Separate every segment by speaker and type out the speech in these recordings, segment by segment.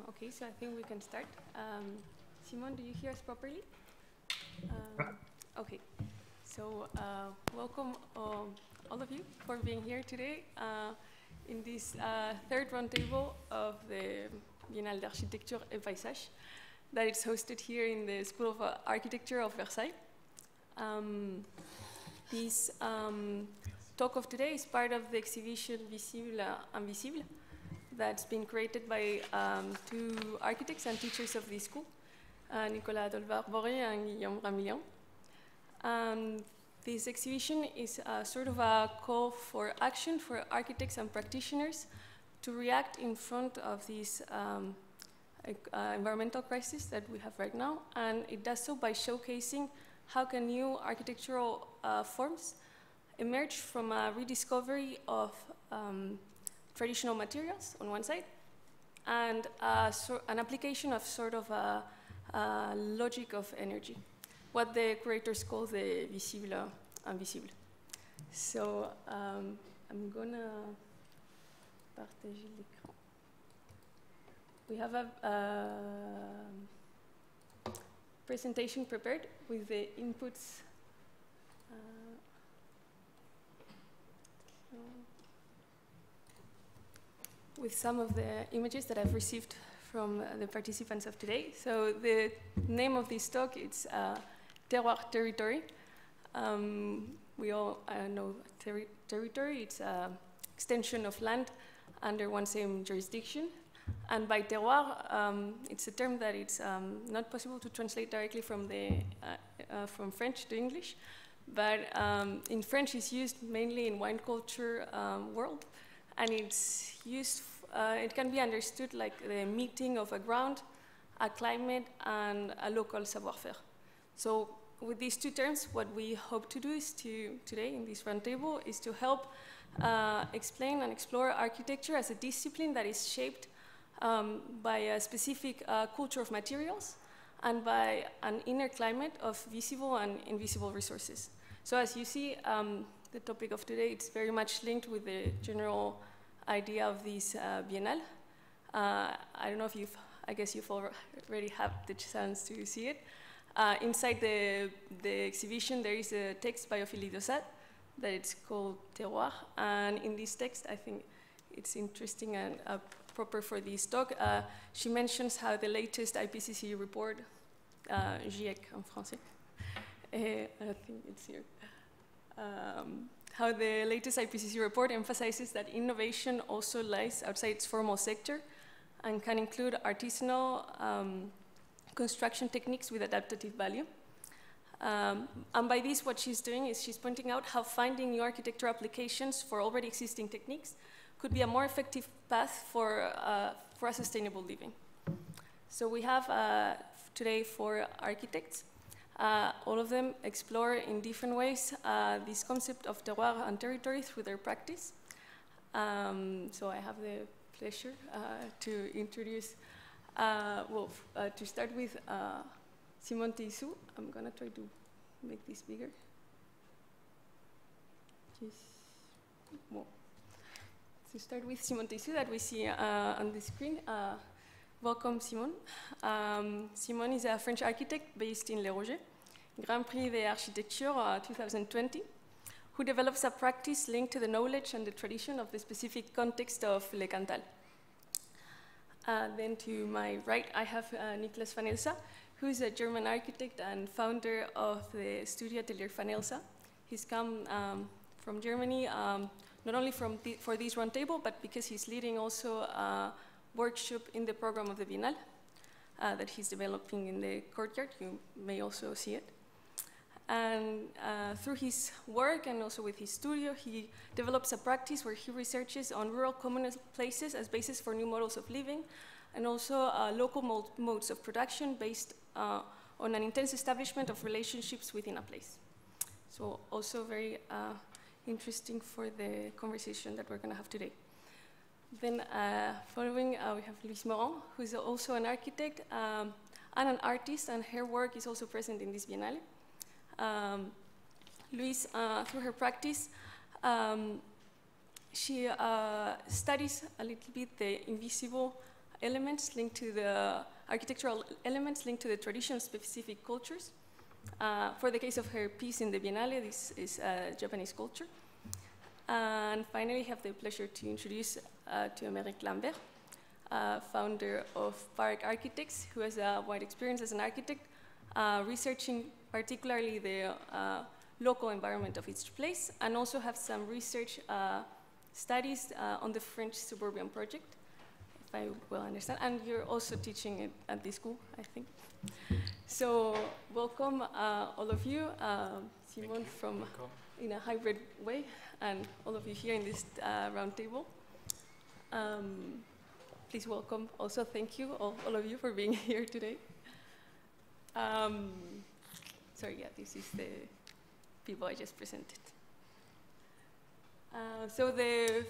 Speaker 1: Okay, so I think we can start. Simon, do you hear us properly? Okay, so welcome all of you for being here today in this third roundtable of the Biennale d'Architecture et Paysage that is hosted here in the School of Architecture of Versailles. This talk of today is part of the exhibition Visible Invisible that's been created by two architects and teachers of this school, Nicolas Dorval-Bory and Guillaume Ramillien. This exhibition is sort of a call for action for architects and practitioners to react in front of this environmental crisis that we have right now, and it does so by showcasing how can new architectural forms emerge from a rediscovery of traditional materials on one side, and an application of sort of a logic of energy, what the curators call the visible invisible. So I'm gonna partager l'écran. We have a presentation prepared with the inputs. With some of the images that I've received from the participants of today. So the name of this talk is Terroir territory. We all know territory. It's an extension of land under one same jurisdiction. And by terroir, it's a term that it's not possible to translate directly from French to English. But in French, it's used mainly in wine culture world. And it's used, it can be understood like the meeting of a ground, a climate, and a local savoir-faire. So with these two terms, what we hope to do is today in this roundtable is to help explain and explore architecture as a discipline that is shaped by a specific culture of materials and by an inner climate of visible and invisible resources. So as you see, the topic of today, it's very much linked with the general idea of this Biennale. I don't know if I guess you've already had the chance to see it. Inside the exhibition, there is a text by Ophélie Dosat that it's called Terroir. And in this text, I think it's interesting and proper for this talk. She mentions how the latest IPCC report, GIEC en français, I think it's here, how the latest IPCC report emphasizes that innovation also lies outside its formal sector and can include artisanal construction techniques with adaptive value. And by this, what she's doing is she's pointing out how finding new architecture applications for already existing techniques could be a more effective path for a sustainable living. So we have today 4 architects. All of them explore in different ways this concept of terroir and territory through their practice. So I have the pleasure to introduce, to start with Simon Teyssou. I'm going to try to make this bigger. To start with Simon Teyssou that we see on the screen. Welcome, Simon. Simon is a French architect based in Le Rouget, Grand Prix d'Architecture 2020, who develops a practice linked to the knowledge and the tradition of the specific context of Le Cantal. Then to my right, I have Nicolas Fanelsa, who is a German architect and founder of the studio Atelier Fanelsa. He's come from Germany, not only for this roundtable, but because he's leading also workshop in the program of the Biennale that he's developing in the courtyard. You may also see it. And through his work and also with his studio, he develops a practice where he researches on rural communal places as basis for new models of living, and also local modes of production based on an intense establishment of relationships within a place. So also very interesting for the conversation that we're going to have today. Then following, we have Louise Morin, who is also an architect and an artist, and her work is also present in this Biennale. Louise, through her practice, she studies a little bit the invisible elements linked to the architectural elements linked to the traditional specific cultures. For the case of her piece in the Biennale, this is Japanese culture. And finally, I have the pleasure to introduce to Emeric Lambert, founder of PARC Architects, who has a wide experience as an architect, researching particularly the local environment of each place, and also have some research studies on the French suburban project, if I well understand. And you're also teaching it at this school, I think. So welcome all of you, Simon from in a hybrid way, and all of you here in this round table. Please welcome, also thank you, all of you for being here today. Sorry, yeah, this is the people I just presented. So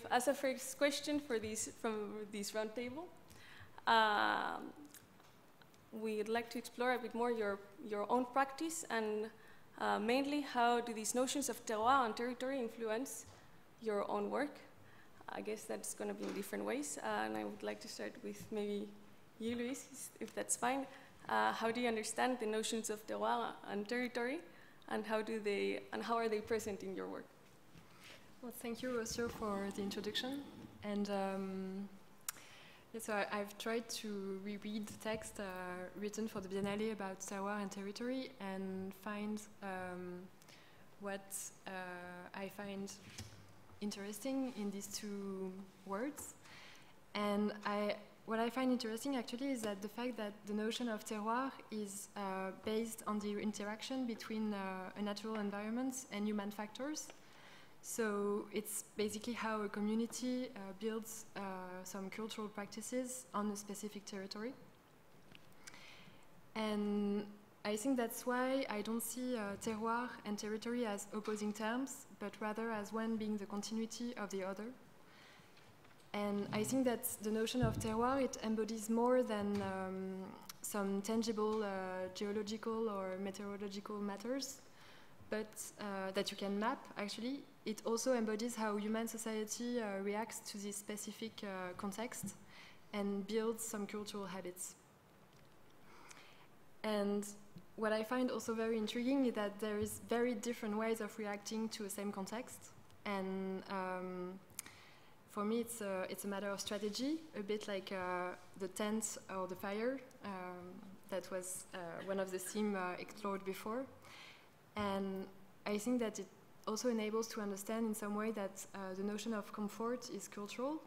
Speaker 1: as a first question for from this round table, we'd like to explore a bit more your own practice, and mainly how do these notions of terroir and territory influence your own work. I guess that's going to be in different ways, and I would like to start with maybe you, Louise, if that's fine. How do you understand the notions of terroir and territory, and how are they present in your work?
Speaker 2: Well, thank you, Rocio, for the introduction. And so I've tried to reread the text written for the Biennale about terroir and territory and find what I find interesting in these two words. And what I find interesting actually is that the fact that the notion of terroir is based on the interaction between a natural environment and human factors. So it's basically how a community builds some cultural practices on a specific territory. And I think that's why I don't see terroir and territory as opposing terms, but rather as one being the continuity of the other. And I think that the notion of terroir, it embodies more than some tangible geological or meteorological matters, but that you can map, actually. It also embodies how human society reacts to this specific context and builds some cultural habits. And what I find also very intriguing is that there is very different ways of reacting to the same context. And for me, it's a matter of strategy, a bit like the tent or the fire. That was one of the themes explored before. And I think that it also enables to understand in some way that the notion of comfort is cultural.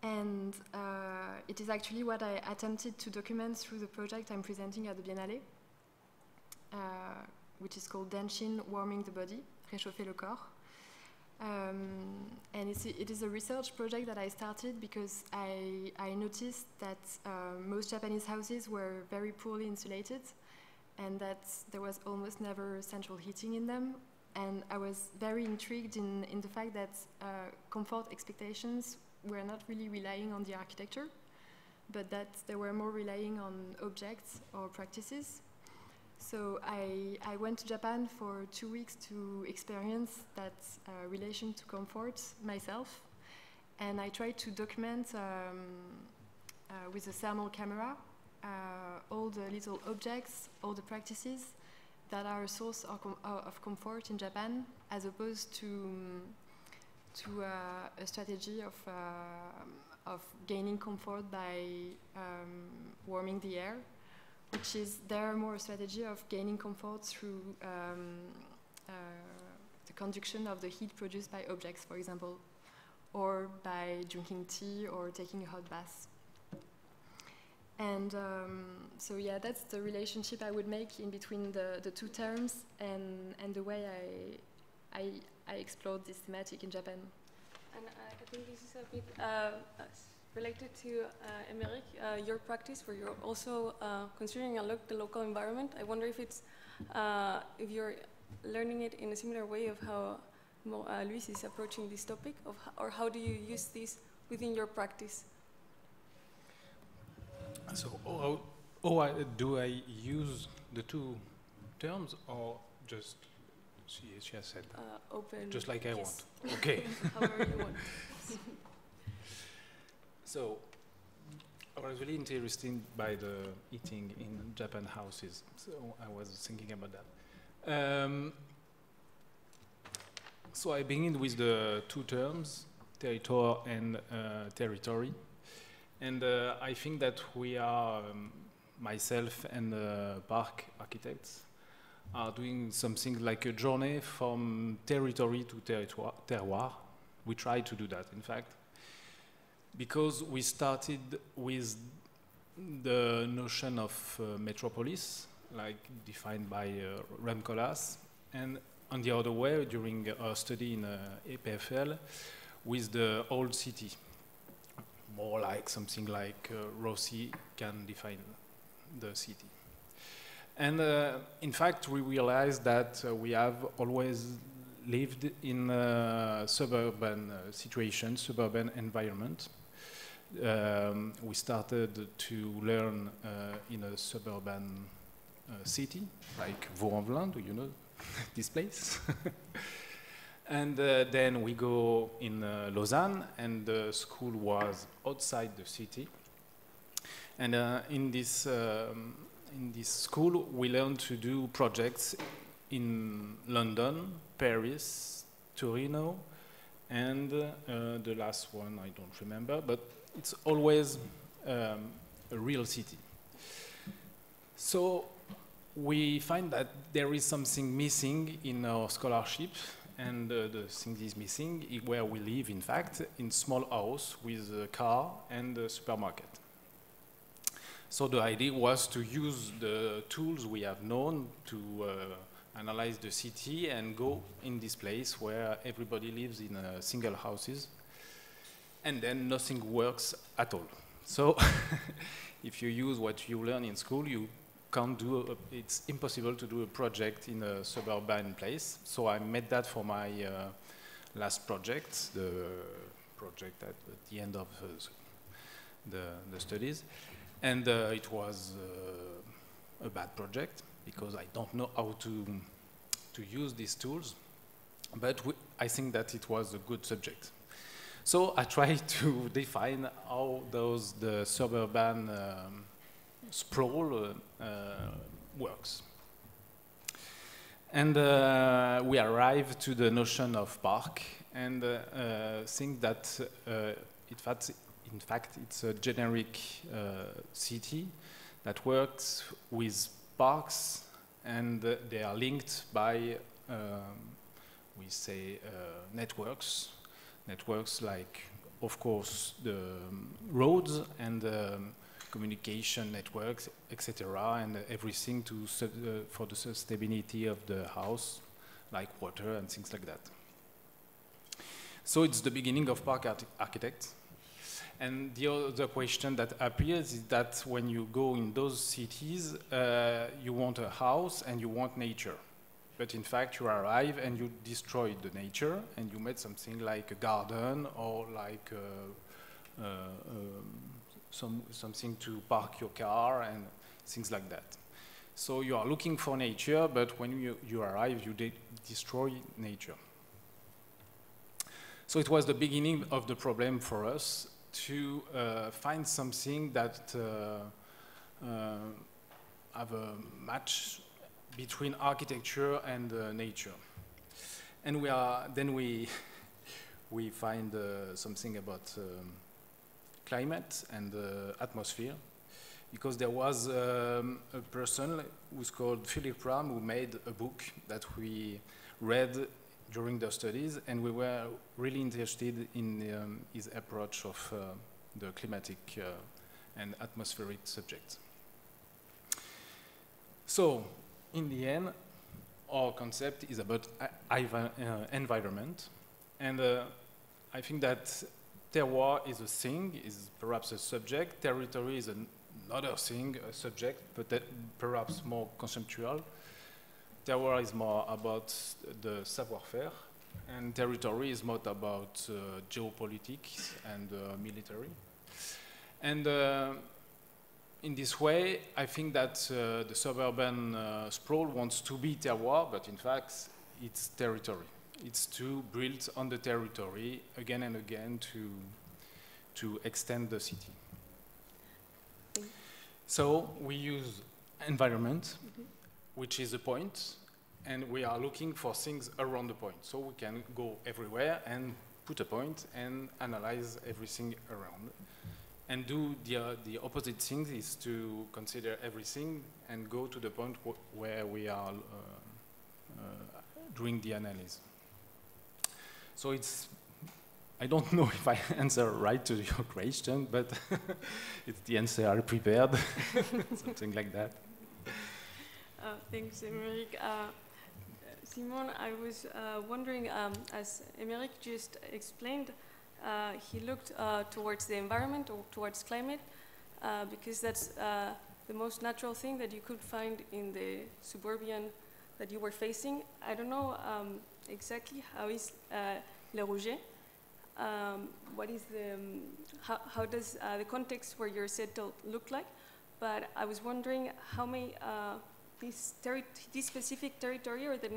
Speaker 2: And it is actually what I attempted to document through the project I'm presenting at the Biennale, which is called Dancing, Warming the Body, Réchauffer le Corps. And it is a research project that I started because I noticed that most Japanese houses were very poorly insulated, and that there was almost never central heating in them. And I was very intrigued in the fact that comfort expectations were not really relying on the architecture, but that they were more relying on objects or practices. So I went to Japan for 2 weeks to experience that relation to comfort myself, and I tried to document with a thermal camera all the little objects, all the practices that are a source of comfort in Japan, as opposed to a strategy of gaining comfort by warming the air, which is there more a strategy of gaining comfort through the conduction of the heat produced by objects, for example, or by drinking tea or taking a hot bath. And so yeah, that's the relationship I would make in between the two terms and the way I explored this thematic in Japan.
Speaker 1: And I think this is a bit related to Emeric, your practice, where you're also considering the local environment. I wonder if it's if you're learning it in a similar way of how Louise is approaching this topic, or how do you use this within your practice?
Speaker 3: So, do I use the two terms, or just she has said
Speaker 1: open,
Speaker 3: just like I
Speaker 1: yes.
Speaker 3: want? Okay.
Speaker 1: However you want.
Speaker 3: So, I was really interested by the eating in Japan houses, so I was thinking about that. So I begin with the two terms, territoire and territory. And I think that we are, myself and PARC architects, are doing something like a journey from territory to terroir. We try to do that, in fact, because we started with the notion of metropolis, like defined by Ramcolas, and on the other way, during our study in EPFL, with the old city, more like something like Rossi can define the city. And in fact, we realized that we have always lived in a suburban situation, suburban environment. We started to learn in a suburban city, like Vaux-en-Velin, do you know this place? And then we go in Lausanne, and the school was outside the city. And in this school, we learned to do projects in London, Paris, Torino, and the last one I don't remember, but it's always a real city. So we find that there is something missing in our scholarship, and the thing is missing where we live, in fact, in small house with a car and a supermarket. So the idea was to use the tools we have known to analyze the city and go in this place where everybody lives in single houses, and then nothing works at all. So if you use what you learn in school, you can't do it's impossible to do a project in a suburban place. So I made that for my last project, the project at the end of the studies. And it was a bad project because I don't know how to use these tools, but I think that it was a good subject. So I tried to define how the suburban sprawl works. And we arrived to the notion of park, and think that in fact it's a generic city that works with parks, and they are linked by, we say, networks like, of course, the roads and communication networks, etc., and everything for the sustainability of the house, like water and things like that. So it's the beginning of park architects. And the other question that appears is that when you go in those cities, you want a house and you want nature. But in fact, you arrive and you destroy the nature, and you made something like a garden or like something to park your car and things like that. So you are looking for nature, but when you arrive, you destroy nature. So it was the beginning of the problem for us to find something that have a match between architecture and nature. And we find something about climate and atmosphere, because there was a person who's called Philip Ram who made a book that we read during the studies, and we were really interested in his approach of the climatic and atmospheric subjects. So, in the end, our concept is about environment, and I think that terroir is a thing, is perhaps a subject, territory is another thing, a subject, but perhaps more conceptual. Terroir is more about the savoir-faire, and territory is more about geopolitics and military. And in this way, I think that the suburban sprawl wants to be terroir, but in fact, it's territory. It's to build on the territory again and again to extend the city. So we use environment, which is a point, and we are looking for things around the point. So we can go everywhere and put a point and analyze everything around. And do the opposite thing is to consider everything and go to the point where we are doing the analysis. So it's, I don't know if I answer right to your question, but it's the answer I prepared, something like that.
Speaker 1: Thanks, Emeric. Simon, I was wondering, as Emeric just explained, he looked towards the environment or towards climate because that's the most natural thing that you could find in the suburban that you were facing. I don't know exactly how is Le Rouget. What is the, how does the context where you're settled look like? But I was wondering how may this specific territory or the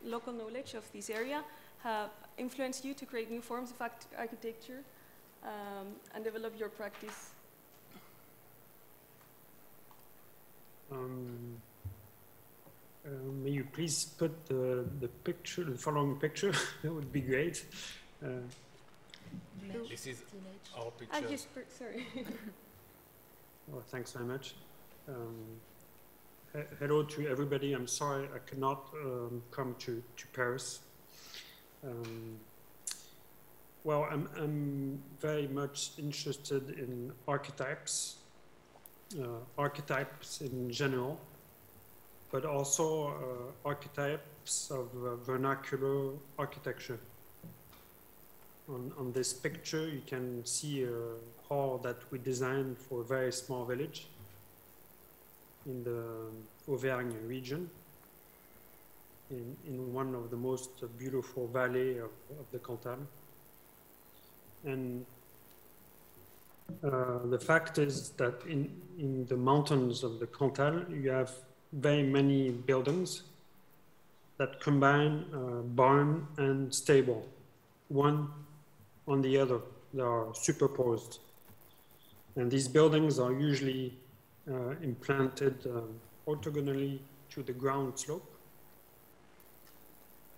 Speaker 1: local knowledge of this area have influenced you to create new forms of architecture and develop your practice?
Speaker 4: May you please put the picture, the following picture? That would be great.
Speaker 3: This is our picture.
Speaker 1: Sorry.
Speaker 4: Oh, thanks very much. Hello to everybody. I'm sorry I could not come to Paris. Well, I'm very much interested in archetypes in general, but also archetypes of vernacular architecture. On this picture, you can see a hall that we designed for a very small village in the Auvergne region, in one of the most beautiful valleys of the Cantal. And the fact is that in the mountains of the Cantal, you have very many buildings that combine barn and stable, one on the other. They are superposed. And these buildings are usually implanted orthogonally to the ground slope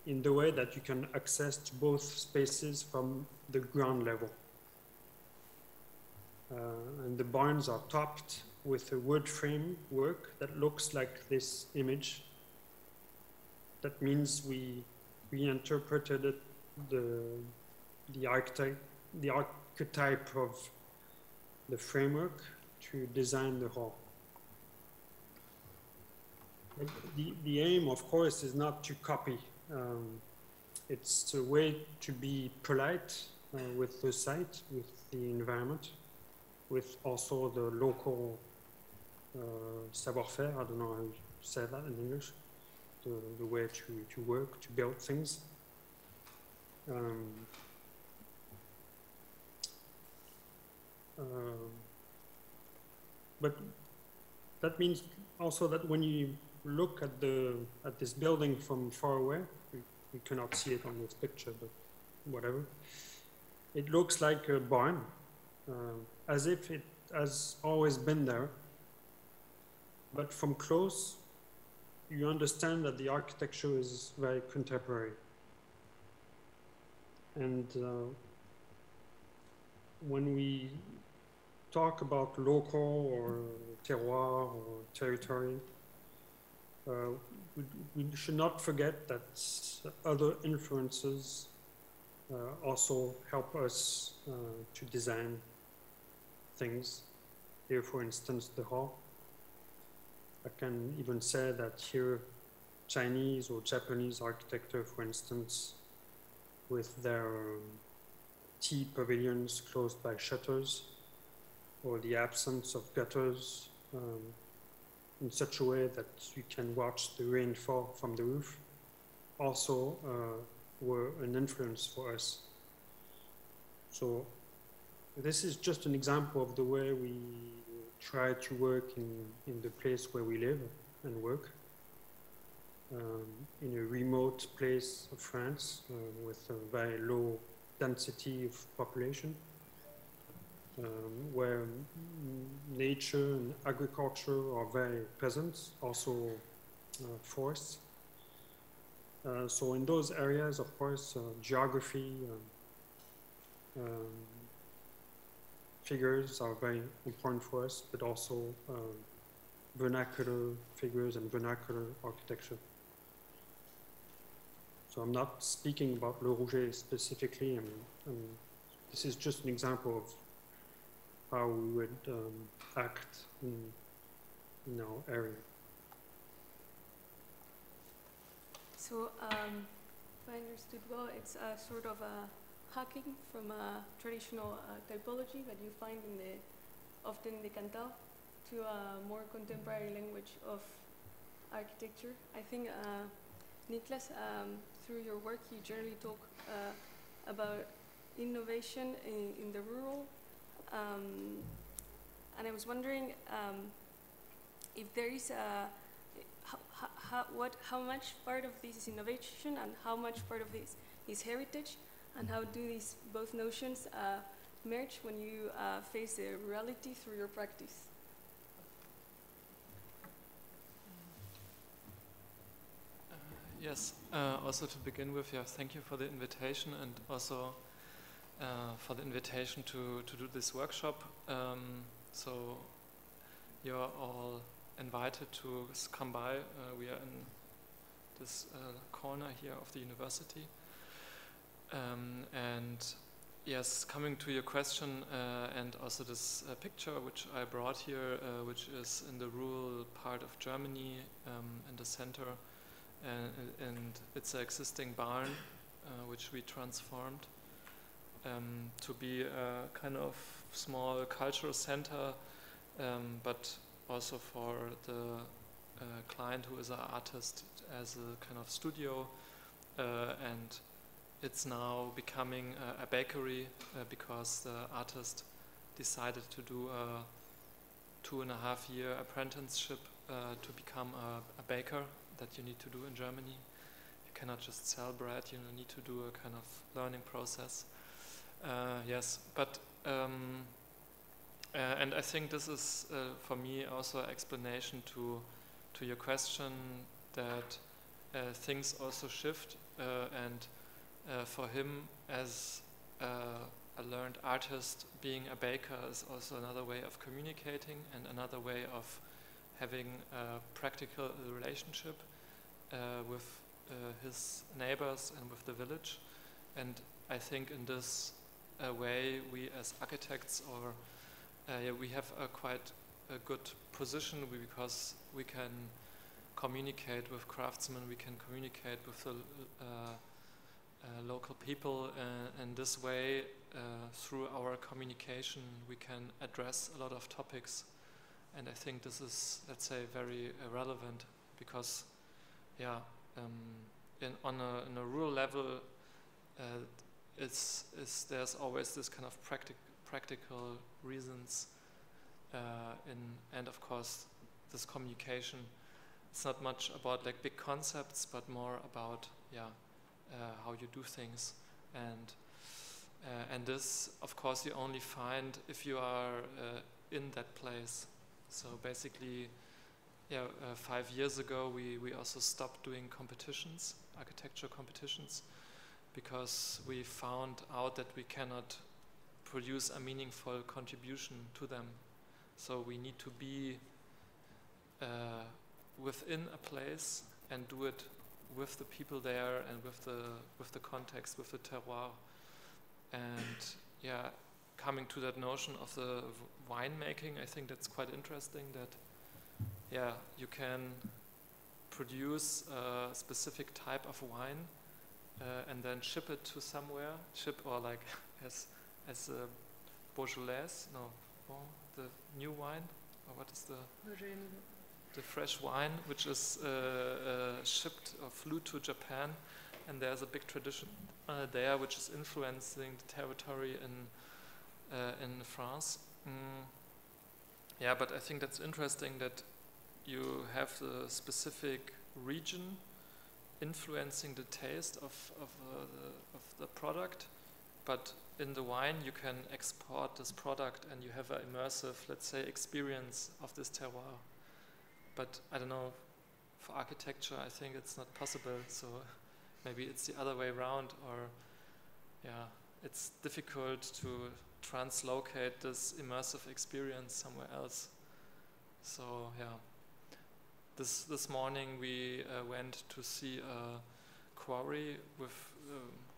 Speaker 4: in the way that you can access to both spaces from the ground level. And the barns are topped with a wood frame work that looks like this image. That means we interpreted the archetype of the framework to design the hall. The aim, of course, is not to copy. It's a way to be polite with the site, with the environment, with also the local savoir-faire. I don't know how you say that in English. The way to work, to build things. But that means also that when you look at this building from far away, we cannot see it on this picture, but whatever. It looks like a barn, as if it has always been there. But from close, you understand that the architecture is very contemporary. And when we talk about local or terroir or territory, we should not forget that other influences also help us to design things. Here, for instance, the hall. I can even say that here, Chinese or Japanese architecture, for instance, with their tea pavilions closed by shutters, or the absence of gutters in such a way that you can watch the rain fall from the roof, also were an influence for us. So this is just an example of the way we try to work in the place where we live and work, in a remote place of France with a very low density of population, where nature and agriculture are very present, also forests. So in those areas, of course, geography figures are very important for us, but also vernacular figures and vernacular architecture. So I'm not speaking about Le Rouget specifically, and this is just an example of how we would act in our area.
Speaker 1: So, if I understood well, it's a sort of a hacking from a traditional typology that you find in often in the Cantal to a more contemporary language of architecture. I think, Nicolas, through your work, you generally talk about innovation in the rural, and I was wondering if there is how much part of this is innovation and how much part of this is heritage, and how do these both notions merge when you face the reality through your practice?
Speaker 5: Yes, also to begin with, yeah, thank you for the invitation, and also for the invitation to do this workshop. So you're all invited to come by. We are in this corner here of the university. And yes, coming to your question, and also this picture which I brought here, which is in the rural part of Germany, in the center, and it's an existing barn which we transformed to be a kind of small cultural center, but also for the client who is an artist as a kind of studio, and it's now becoming a bakery because the artist decided to do a 2.5-year apprenticeship to become a baker that you need to do in Germany. You cannot just sell bread, you need to do a kind of learning process. Yes, but and I think this is for me also an explanation to your question that things also shift, and for him as a learned artist, being a baker is also another way of communicating and another way of having a practical relationship with his neighbors and with the village. And I think in this way we as architects, or we have a quite a good position because we can communicate with craftsmen, we can communicate with the local people, and this way through our communication we can address a lot of topics. And I think this is, let's say, very relevant because in a rural level there's always this kind of practical reasons, and of course this communication, it's not much about like big concepts but more about how you do things, and this of course you only find if you are in that place. So basically 5 years ago we also stopped doing competitions, architecture competitions, because we found out that we cannot produce a meaningful contribution to them. So we need to be within a place and do it with the people there and with the context, with the terroir. And coming to that notion of the winemaking, I think that's quite interesting that you can produce a specific type of wine and then ship it to somewhere, or like as a Beaujolais, the new wine, or what is the fresh wine, which is shipped or flew to Japan, and there's a big tradition there which is influencing the territory in France. But I think that's interesting that you have the specific region influencing the taste of the product, but in the wine you can export this product and you have an immersive, let's say, experience of this terroir. But I don't know, for architecture I think it's not possible, so maybe it's the other way around, or yeah, it's difficult to translocate this immersive experience somewhere else. So yeah, this morning we went to see a quarry with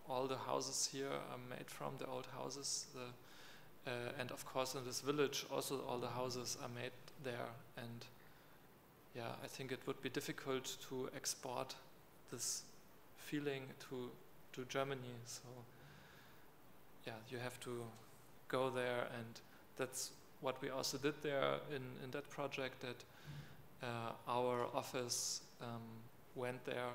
Speaker 5: all the houses here are made from the old houses, and of course in this village also all the houses are made there, and yeah, I think it would be difficult to export this feeling to Germany. So yeah, you have to go there, and that's what we also did there in that project, that our office went there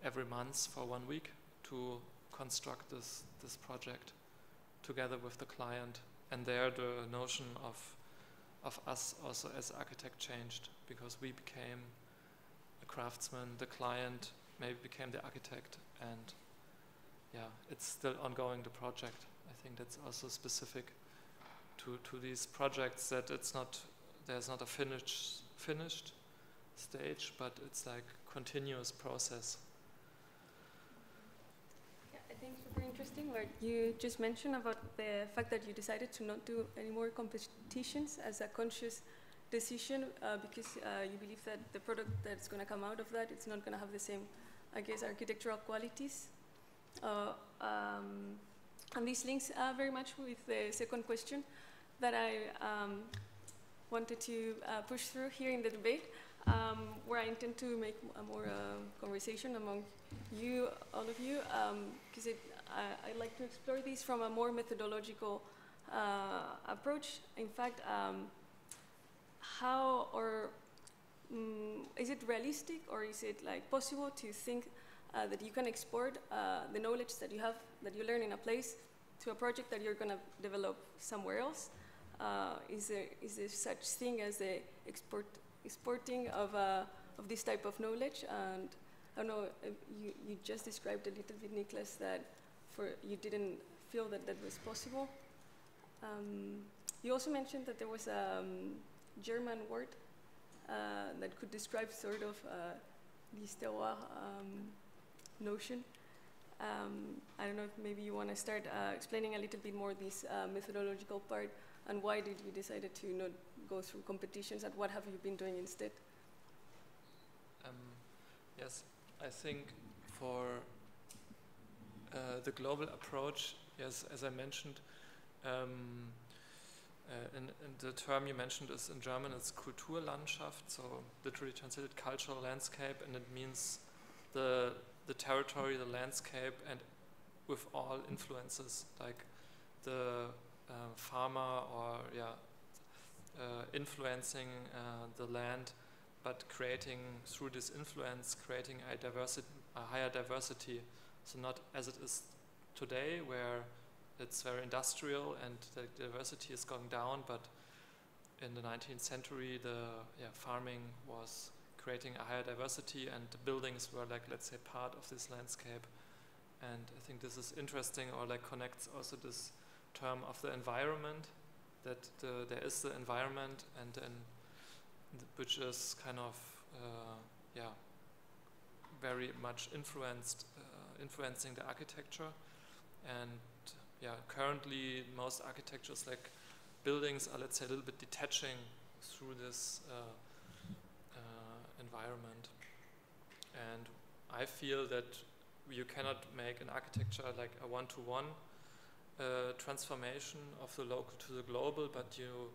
Speaker 5: every month for 1 week to construct this project together with the client. And there the notion of us also as architect changed, because we became a craftsman, the client maybe became the architect, and yeah, it's still ongoing, the project. I think that's also specific to these projects, that there's not a finished stage, but it's like continuous process.
Speaker 1: Yeah, I think super interesting what you just mentioned about the fact that you decided to not do any more competitions as a conscious decision, because you believe that the product that's going to come out of that, it's not going to have the same, I guess, architectural qualities. And this links very much with the second question that I wanted to push through here in the debate, where I intend to make a more conversation among you, all of you, because I like to explore this from a more methodological approach. In fact, how or is it realistic, or is it like possible to think that you can export the knowledge that you have, that you learn in a place, to a project that you're going to develop somewhere else? Is there such thing as the exporting of this type of knowledge? And I don't know, you just described a little bit, Nicolas, that you didn't feel that that was possible. You also mentioned that there was a German word that could describe sort of this terroir notion. I don't know if maybe you want to start explaining a little bit more this methodological part, and why did you decide to not go through competitions, and what have you been doing instead?
Speaker 5: Yes, I think for the global approach, yes, as I mentioned, in the term you mentioned is in German, it's Kulturlandschaft, so literally translated cultural landscape, and it means the territory, the landscape, and with all influences, like the farmer, or influencing the land, but creating through this influence, creating a higher diversity. So not as it is today, where it's very industrial and the diversity is going down, but in the 19th century, the farming was creating a higher diversity, and the buildings were like, let's say, part of this landscape. And I think this is interesting, or like connects also this term of the environment, that there is the environment, and then which is kind of very much influencing the architecture. And currently most architectures, like buildings, are, let's say, a little bit detaching through this environment. And I feel that you cannot make an architecture like a one-to-one transformation of the local to the global, but you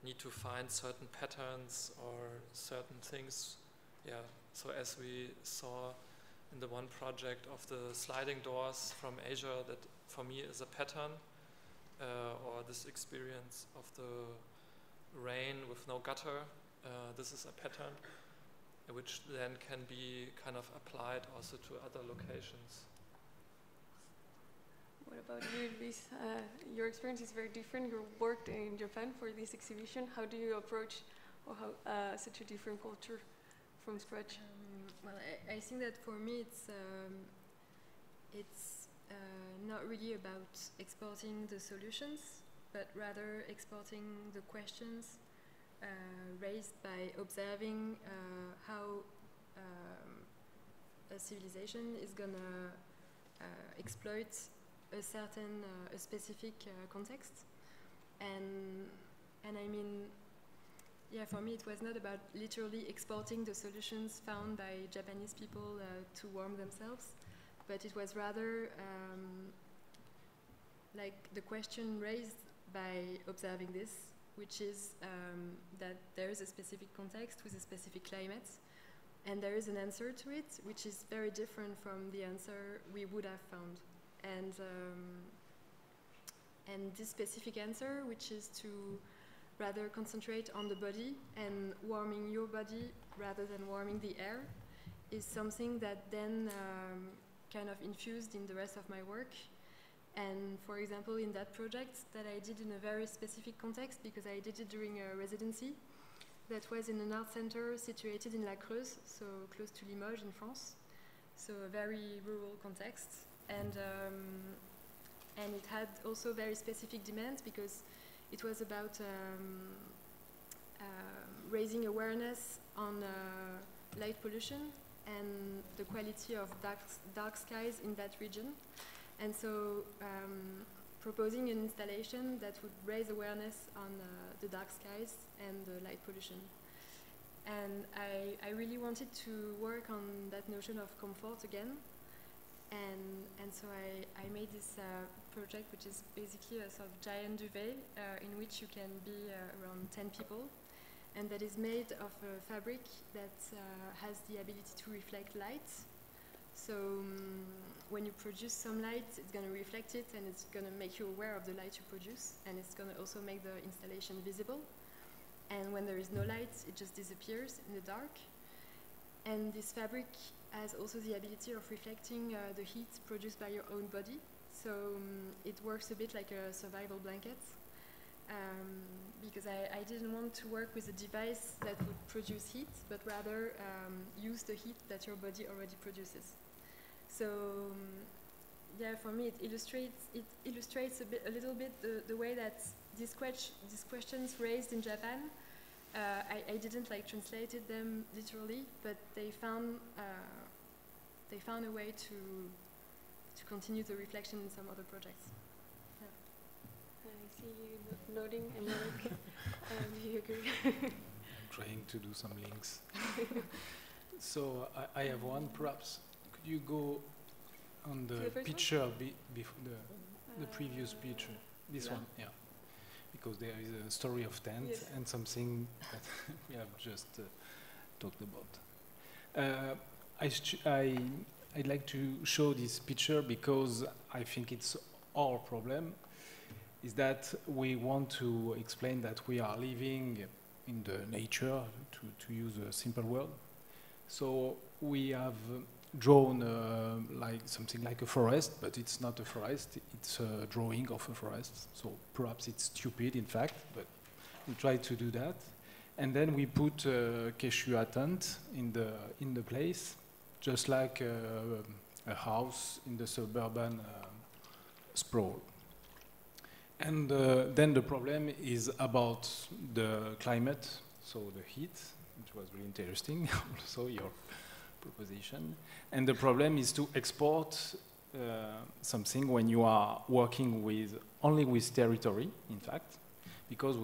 Speaker 5: need to find certain patterns or certain things. So as we saw in the one project of the sliding doors from Asia, that for me is a pattern, or this experience of the rain with no gutter, this is a pattern which then can be kind of applied also to other locations.
Speaker 1: What about you, Louise? Your experience is very different. You worked in Japan for this exhibition. How do you approach such a different culture from scratch?
Speaker 2: Well, I think that for me it's not really about exporting the solutions, but rather exporting the questions raised by observing how a civilization is gonna exploit a certain, a specific context. And I mean, yeah, for me it was not about literally exporting the solutions found by Japanese people to warm themselves, but it was rather like the question raised by observing this, which is that there is a specific context with a specific climate, and there is an answer to it, which is very different from the answer we would have found. And this specific answer, which is to rather concentrate on the body and warming your body rather than warming the air, is something that then kind of infused in the rest of my work. And for example, in that project that I did in a very specific context, because I did it during a residency, that was in an art center situated in La Creuse, so close to Limoges in France, so a very rural context. And it had also very specific demands, because it was about raising awareness on light pollution and the quality of dark skies in that region. And so proposing an installation that would raise awareness on the dark skies and the light pollution. And I really wanted to work on that notion of comfort again. And so I made this project, which is basically a sort of giant duvet in which you can be around 10 people, and that is made of a fabric that has the ability to reflect light. So when you produce some light, it's going to reflect it, and it's going to make you aware of the light you produce, and it's going to also make the installation visible. And when there is no light, it just disappears in the dark. And this fabric has also the ability of reflecting the heat produced by your own body. So it works a bit like a survival blanket, because I didn't want to work with a device that would produce heat, but rather use the heat that your body already produces. So yeah, for me it illustrates a little bit the way that these questions raised in Japan, I didn't like translated them literally, but they found a way to continue the reflection in some other projects. Yeah.
Speaker 1: I see you nodding, Emeric. Do you agree?
Speaker 3: I'm trying to do some links. So I have one, perhaps. Could you go on the picture before the previous picture? This one, yeah. Because there is a story of tent and something that we have just talked about. I'd like to show this picture because I think it's our problem, is that we want to explain that we are living in the nature, to use a simple word. So we have drawn like something like a forest, but it's not a forest, it's a drawing of a forest. So perhaps it's stupid, in fact, but we try to do that. And then we put a Quechua tent in the place, just like a house in the suburban sprawl. And then the problem is about the climate, so the heat, which was really interesting, also your proposition. And the problem is to export something when you are working only with territory, in fact, because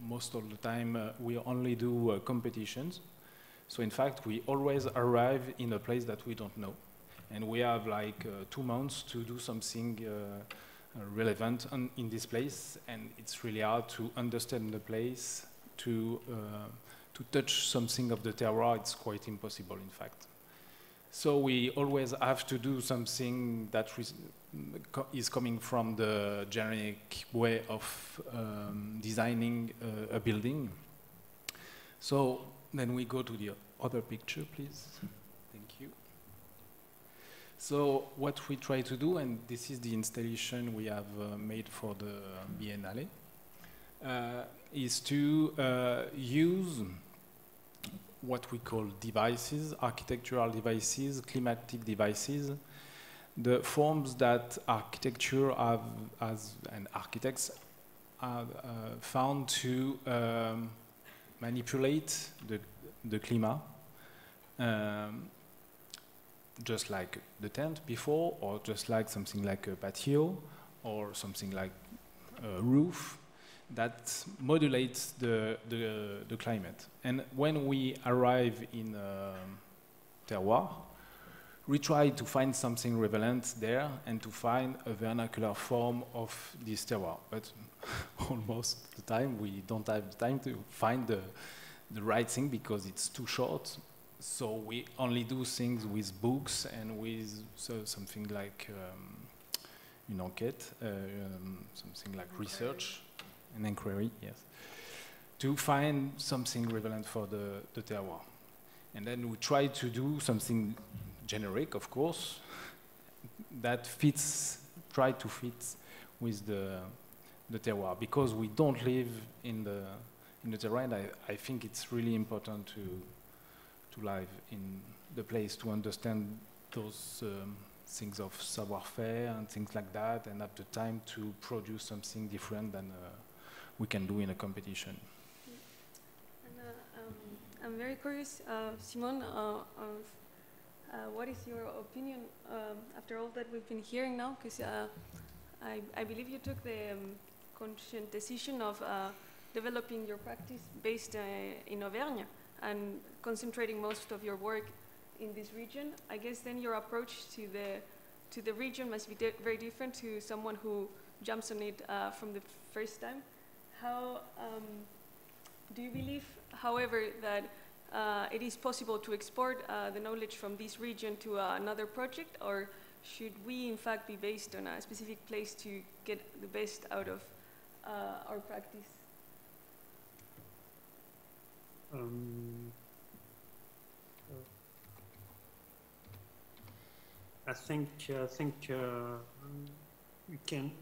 Speaker 3: most of the time we only do competitions. So in fact, we always arrive in a place that we don't know. And we have like 2 months to do something relevant in this place, and it's really hard to understand the place, to touch something of the terroir. It's quite impossible, in fact. So we always have to do something that is coming from the generic way of designing a building. So then we go to the other picture, please. Thank you. So what we try to do, and this is the installation we have made for the Biennale, is to use what we call devices, architectural devices, climatic devices, the forms that architecture and architects have found to manipulate the climate, just like the tent before, or just like something like a patio, or something like a roof, that modulates the climate. And when we arrive in Terroir, we try to find something relevant there and to find a vernacular form of this terroir. But almost the time we don't have the time to find the right thing because it's too short. So we only do things with books and with something like une enquête, something like research, an inquiry, yes, to find something relevant for the terroir. And then we try to do something generic, of course, that try to fit with the terroir, because we don't live in the terrain. I think it's really important to live in the place, to understand those things of savoir-faire and things like that, and have the time to produce something different than we can do in a competition.
Speaker 1: And, I'm very curious, Simone, what is your opinion after all that we've been hearing now? Because I believe you took the conscious decision of developing your practice based in Auvergne and concentrating most of your work in this region. I guess then your approach to the region must be very different to someone who jumps on it from the first time. How do you believe, however, that it is possible to export the knowledge from this region to another project, or should we in fact be based on a specific place to get the best out of our practice?
Speaker 4: I think you can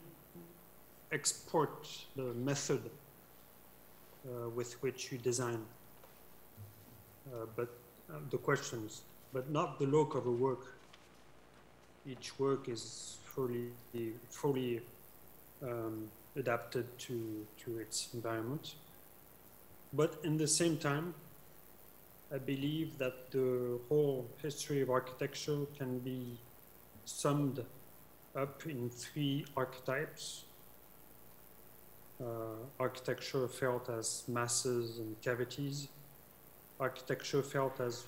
Speaker 4: export the method with which you design, but the questions, but not the look of a work. Each work is fully adapted to its environment. But in the same time, I believe that the whole history of architecture can be summed up in 3 archetypes. Architecture felt as masses and cavities, architecture felt as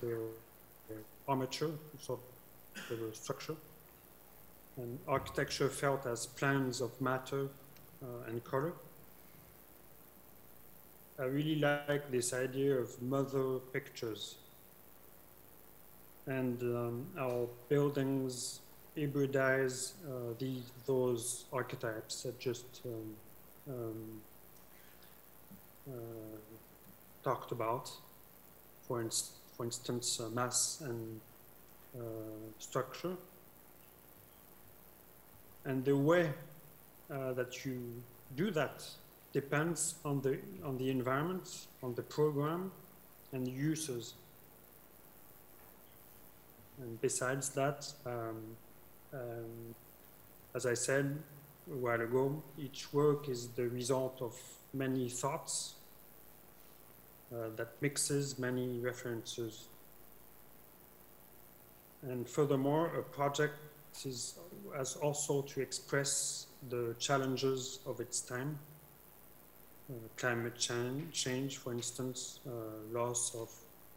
Speaker 4: armature, sort of a structure, and architecture felt as plans of matter and color. I really like this idea of mother pictures, and our buildings hybridize those archetypes that just talked about. For instance, mass and structure, and the way that you do that depends on the environment, on the program, and uses. And besides that, as I said a while ago, each work is the result of many thoughts that mixes many references. And furthermore, a project has also to express the challenges of its time. Climate change, for instance, loss of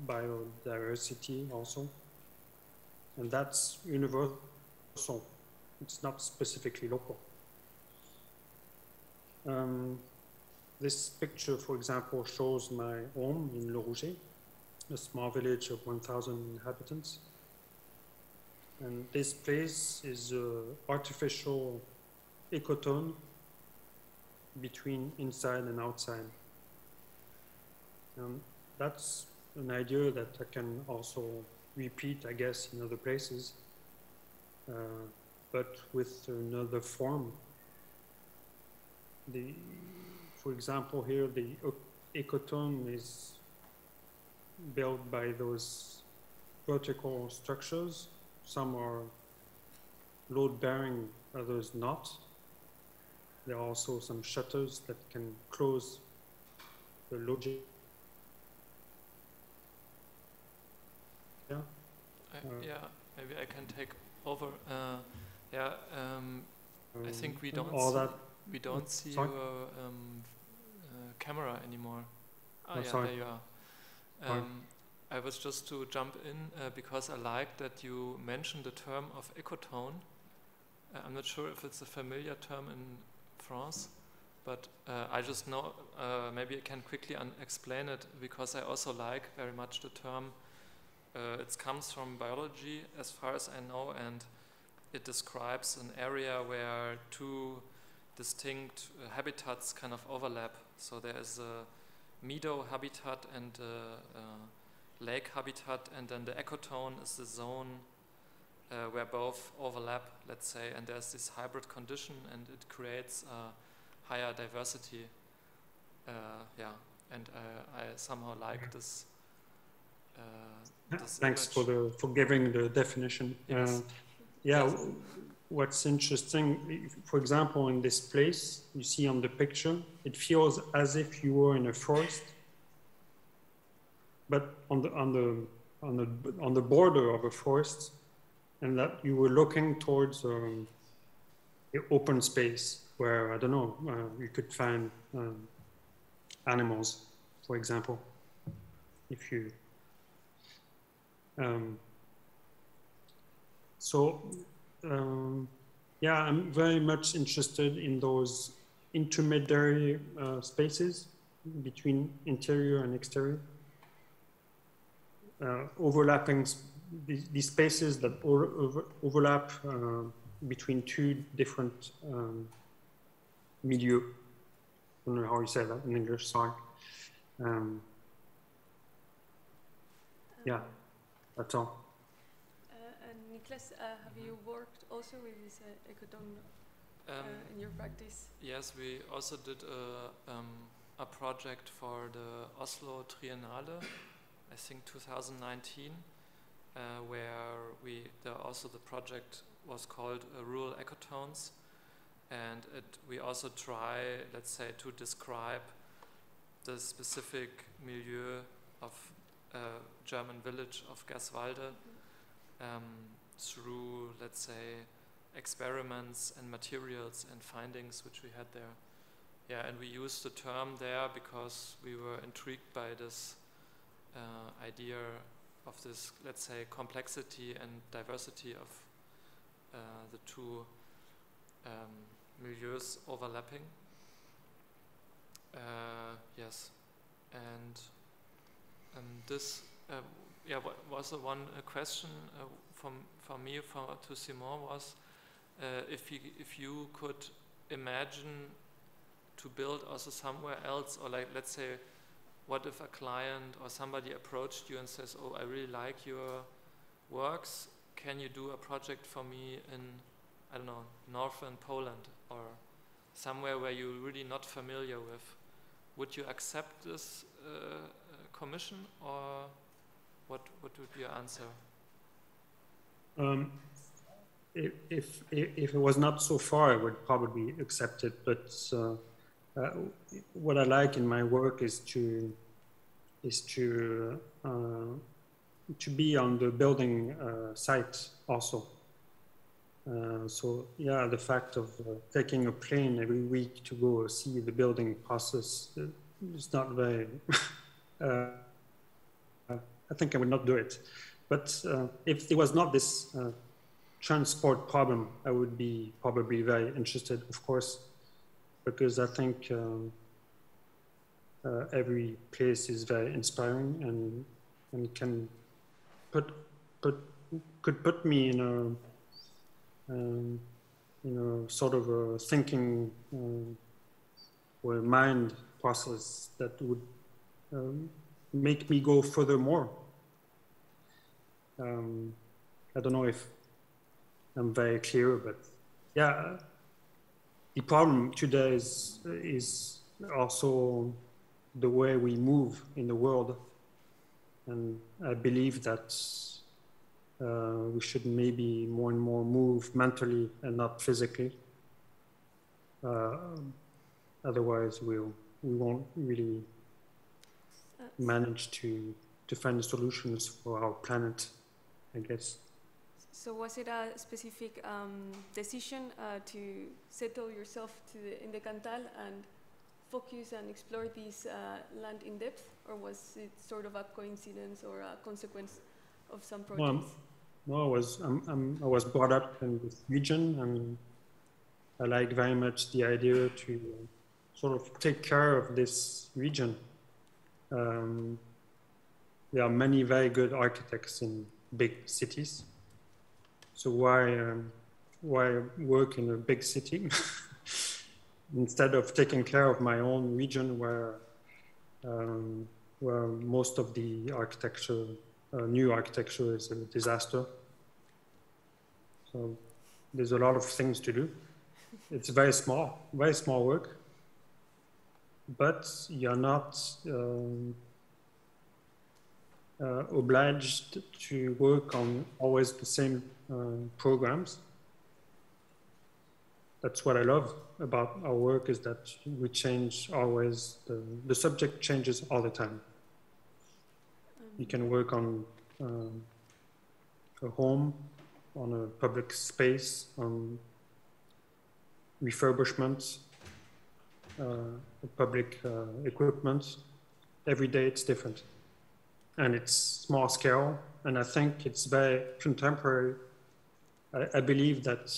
Speaker 4: biodiversity also. And that's universal. It's not specifically local. This picture, for example, shows my home in Le Rouget, a small village of 1,000 inhabitants. And this place is an artificial ecotone between inside and outside. That's an idea that I can also repeat, I guess, in other places, but with another form. For example, here the ecotone is built by those vertical structures. Some are load-bearing, others not. There are also some shutters that can close the logic. Yeah.
Speaker 5: Yeah, maybe I can take over. Yeah, I think we don't see your camera anymore.
Speaker 4: Oh,
Speaker 5: yeah,
Speaker 4: sorry.
Speaker 5: there you are. I was just to jump in because I like that you mentioned the term of ecotone. I'm not sure if it's a familiar term in France, but I just know, maybe I can quickly explain it, because I also like very much the term. It comes from biology, as far as I know, and it describes an area where two distinct habitats kind of overlap. So there is a meadow habitat and a lake habitat, and then the ecotone is the zone where both overlap, let's say, and there's this hybrid condition, and it creates a higher diversity. Yeah, and I somehow like this.
Speaker 4: Thanks for giving the definition.
Speaker 5: Yes.
Speaker 4: Yeah,
Speaker 5: Yes.
Speaker 4: What's interesting, for example, in this place you see on the picture, it feels as if you were in a forest, but on the border of a forest, and that you were looking towards the open space where, I don't know, you could find animals, for example, if you. Yeah, I'm very much interested in those intermediary spaces between interior and exterior. Overlapping these spaces that overlap between two different milieux. I don't know how you say that in English, sorry. Yeah, that's all.
Speaker 1: Nicolas, have you worked also with this ecotone in your practice?
Speaker 5: Yes, we also did a project for the Oslo Triennale, I think 2019, where the project was called Rural Ecotones, and we also try, let's say, to describe the specific milieu of German village of Gerswalde through, let's say, experiments and materials and findings which we had there. Yeah, and we used the term there because we were intrigued by this idea of this, let's say, complexity and diversity of the two milieus overlapping. Yes, and this was one question from me to Simon was if you could imagine to build also somewhere else, or like, let's say, what if a client or somebody approached you and says, oh, I really like your works, can you do a project for me in, I don't know, northern Poland or somewhere where you're really not familiar with? Would you accept this commission, or what would be your answer?
Speaker 4: If it was not so far, I would probably accept it. But what I like in my work is to be on the building site also. So yeah, the fact of taking a plane every week to go see the building process is not very. I think I would not do it. But if there was not this transport problem, I would be probably very interested, of course, because I think every place is very inspiring and can could put me in a sort of a thinking or a mind process that would make me go furthermore. I don't know if I'm very clear, but yeah, the problem today is also the way we move in the world, and I believe that we should maybe more and more move mentally and not physically. Otherwise, we won't really manage to find solutions for our planet, I guess.
Speaker 1: So was it a specific decision to settle yourself in the Cantal and focus and explore this land in depth, or was it sort of a coincidence or a consequence of some projects?
Speaker 4: No, I was brought up in this region, and I like very much the idea to sort of take care of this region. There are many very good architects in big cities. So why work in a big city instead of taking care of my own region where most of the architecture, new architecture, is a disaster. So there's a lot of things to do. It's very small work, but you're not obliged to work on always the same programs. That's what I love about our work, is that we change always, the subject changes all the time. You can work on a home, on a public space, on refurbishment, public equipment. Every day it's different. And it's small scale, and I think it's very contemporary. I believe that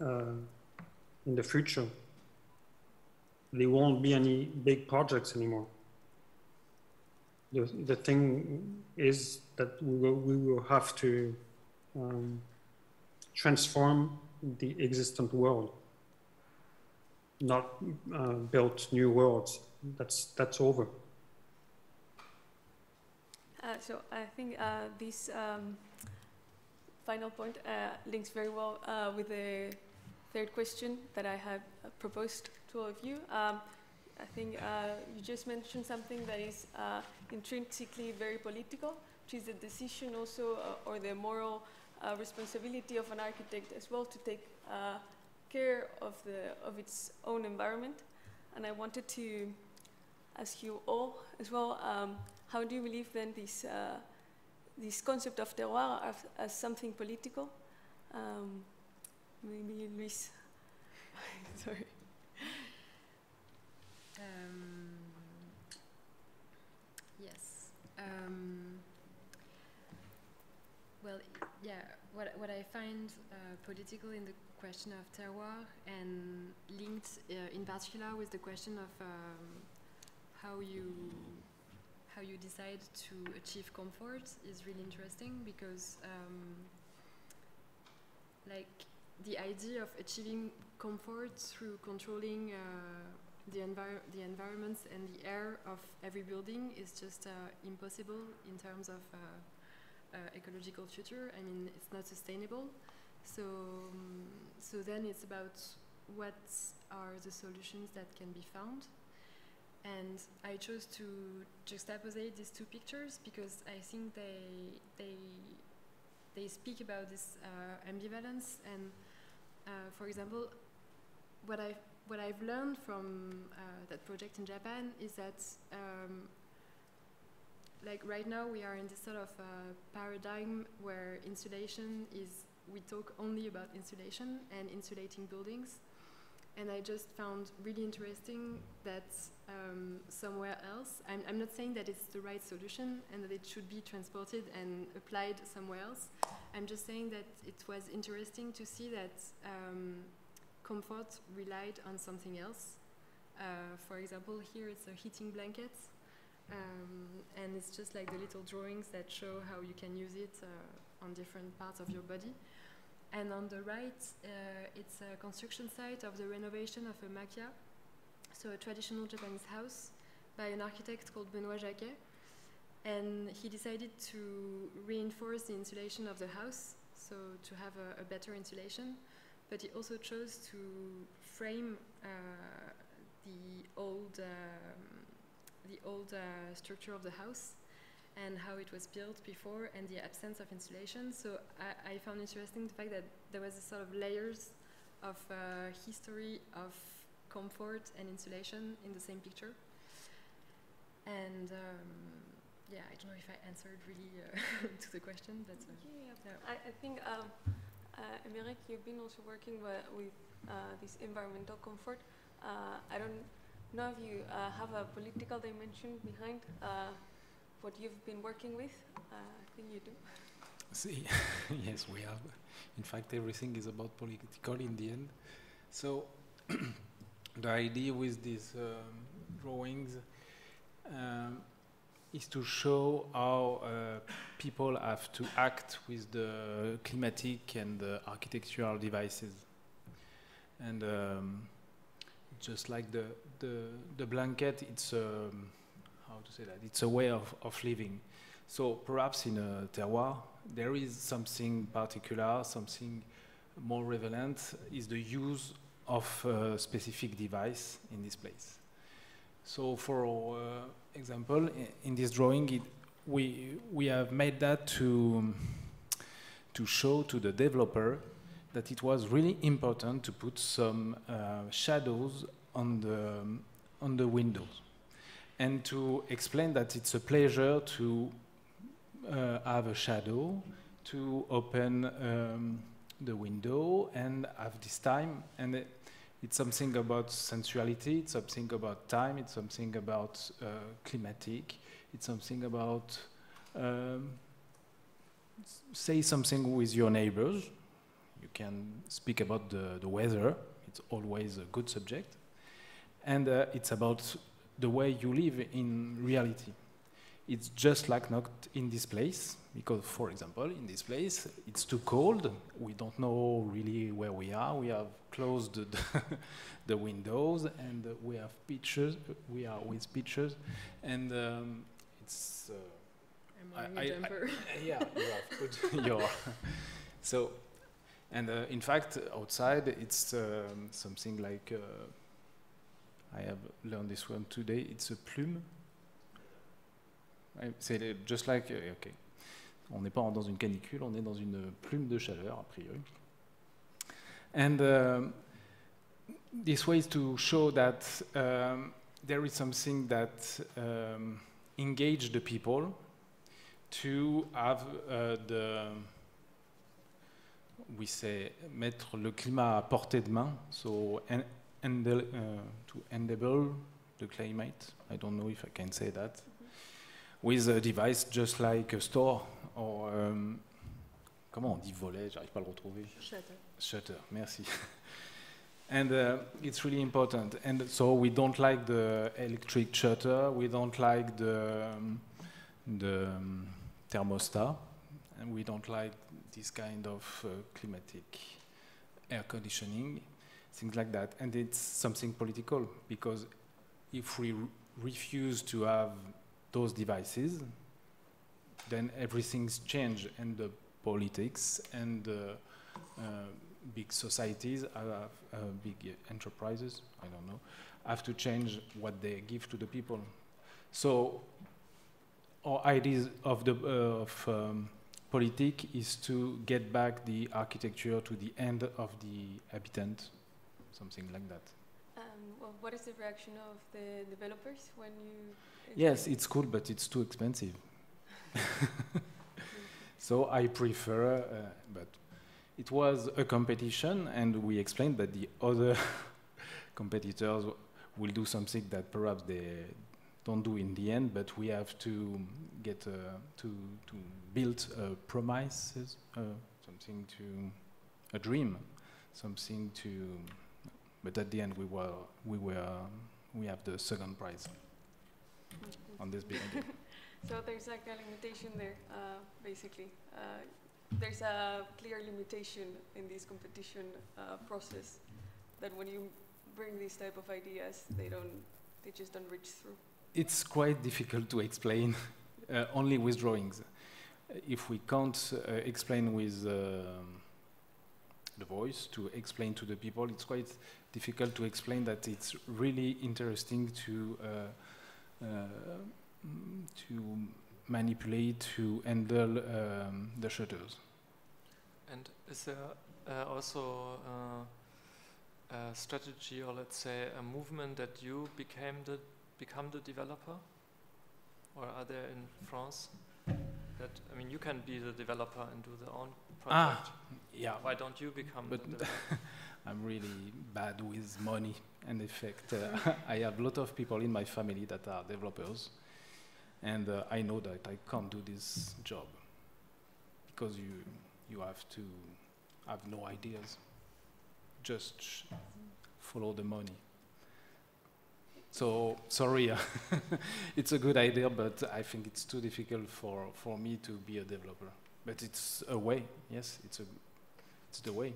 Speaker 4: in the future, there won't be any big projects anymore. The thing is that we will have to transform the existent world, not build new worlds. That's over.
Speaker 1: So I think this final point links very well with the third question that I had proposed to all of you. I think you just mentioned something that is intrinsically very political, which is the decision also, or the moral responsibility of an architect as well to take care of its own environment. And I wanted to ask you all as well, how do you believe then this concept of terroir as something political? Maybe Louise. Sorry.
Speaker 2: Yes. Well, yeah. What I find political in the question of terroir, and linked in particular with the question of how you decide to achieve comfort, is really interesting, because like the idea of achieving comfort through controlling the environments and the air of every building is just impossible in terms of ecological future. I mean, it's not sustainable. So then it's about what are the solutions that can be found. And I chose to juxtapose these two pictures because I think they speak about this ambivalence. And for example, what I've learned from that project in Japan is that like right now we are in this sort of paradigm where insulation is, we talk only about insulation and insulating buildings. And I just found really interesting that somewhere else, I'm not saying that it's the right solution and that it should be transported and applied somewhere else. I'm just saying that it was interesting to see that comfort relied on something else. For example, here it's a heating blanket. And it's just like the little drawings that show how you can use it on different parts of your body. And on the right, it's a construction site of the renovation of a makia, so a traditional Japanese house, by an architect called Benoît Jacquet. And he decided to reinforce the insulation of the house, so to have a better insulation. But he also chose to frame the old structure of the house. and how it was built before and the absence of insulation. So I found interesting the fact that there was a sort of layers of history of comfort and insulation in the same picture. And yeah, I don't know if I answered really to the question, but
Speaker 1: yeah. I think Emeric, you've been also working with this environmental comfort. I don't know if you have a political dimension behind what you've been working with. I think you do.
Speaker 3: See, yes, we have. In fact, everything is about political in the end. So the idea with these drawings is to show how people have to act with the climatic and the architectural devices. And just like the blanket, it's how to say that? It's a way of living. So perhaps in a terroir, there is something particular, something more relevant, is the use of a specific device in this place. So for example, in this drawing, we have made that to show to the developer that it was really important to put some shadows on the windows, and to explain that it's a pleasure to have a shadow, to open the window and have this time. And it's something about sensuality, it's something about time, it's something about climatic, it's something about say something with your neighbors. You can speak about the weather, it's always a good subject. And it's about the way you live in reality. It's just like not in this place, because, for example, in this place, it's too cold. We don't know really where we are. We have closed the windows, and we have pictures. We are with pictures, and it's.
Speaker 2: I'm wearing a jumper.
Speaker 3: Yeah, you have put your. So, and in fact, outside, it's something like. I have learned this one today. It's a plume. C'est just like, okay. On n'est pas dans une canicule, on est dans une plume de chaleur, a priori. And this way is to show that there is something that engage the people to have we say, mettre le climat à portée de main, so to enable the climate. I don't know if I can say that. With a device just like a store or comment on dit volet, j'arrive pas à le retrouver. Shutter, merci. And it's really important. And so we don't like the electric shutter, we don't like the thermostat, and we don't like this kind of climatic air conditioning, things like that. And it's something political, because if we refuse to have those devices, then everything's changed, and the politics and the big societies, big enterprises, I don't know, have to change what they give to the people. So our ideas of the politic is to get back the architecture to the end of the habitant, something like that.
Speaker 1: Well, what is the reaction of the developers when you...
Speaker 3: Yes, it's cool, but it's too expensive. So I prefer, but it was a competition, and we explained that the other competitors will do something that perhaps they don't do in the end, but we have to get to build promises, something to a dream, something to. But at the end, we have the second prize on this big idea.
Speaker 1: So there's like a limitation there, basically. There's a clear limitation in this competition process, that when you bring these type of ideas, they just don't reach through.
Speaker 3: It's quite difficult to explain only with drawings. If we can't explain with the voice, to explain to the people, it's quite difficult to explain that it's really interesting to manipulate to handle the shutters.
Speaker 5: And is there also a strategy, or let's say a movement, that you become the developer? Or are there in France that, I mean, you can be the developer and do the own project.
Speaker 3: Yeah.
Speaker 5: Why don't you become the developer?
Speaker 3: I'm really bad with money, and in fact, I have a lot of people in my family that are developers, and I know that I can't do this job because you have to have no ideas, just follow the money. So sorry, it's a good idea, but I think it's too difficult for me to be a developer. But it's a way, yes, it's the way.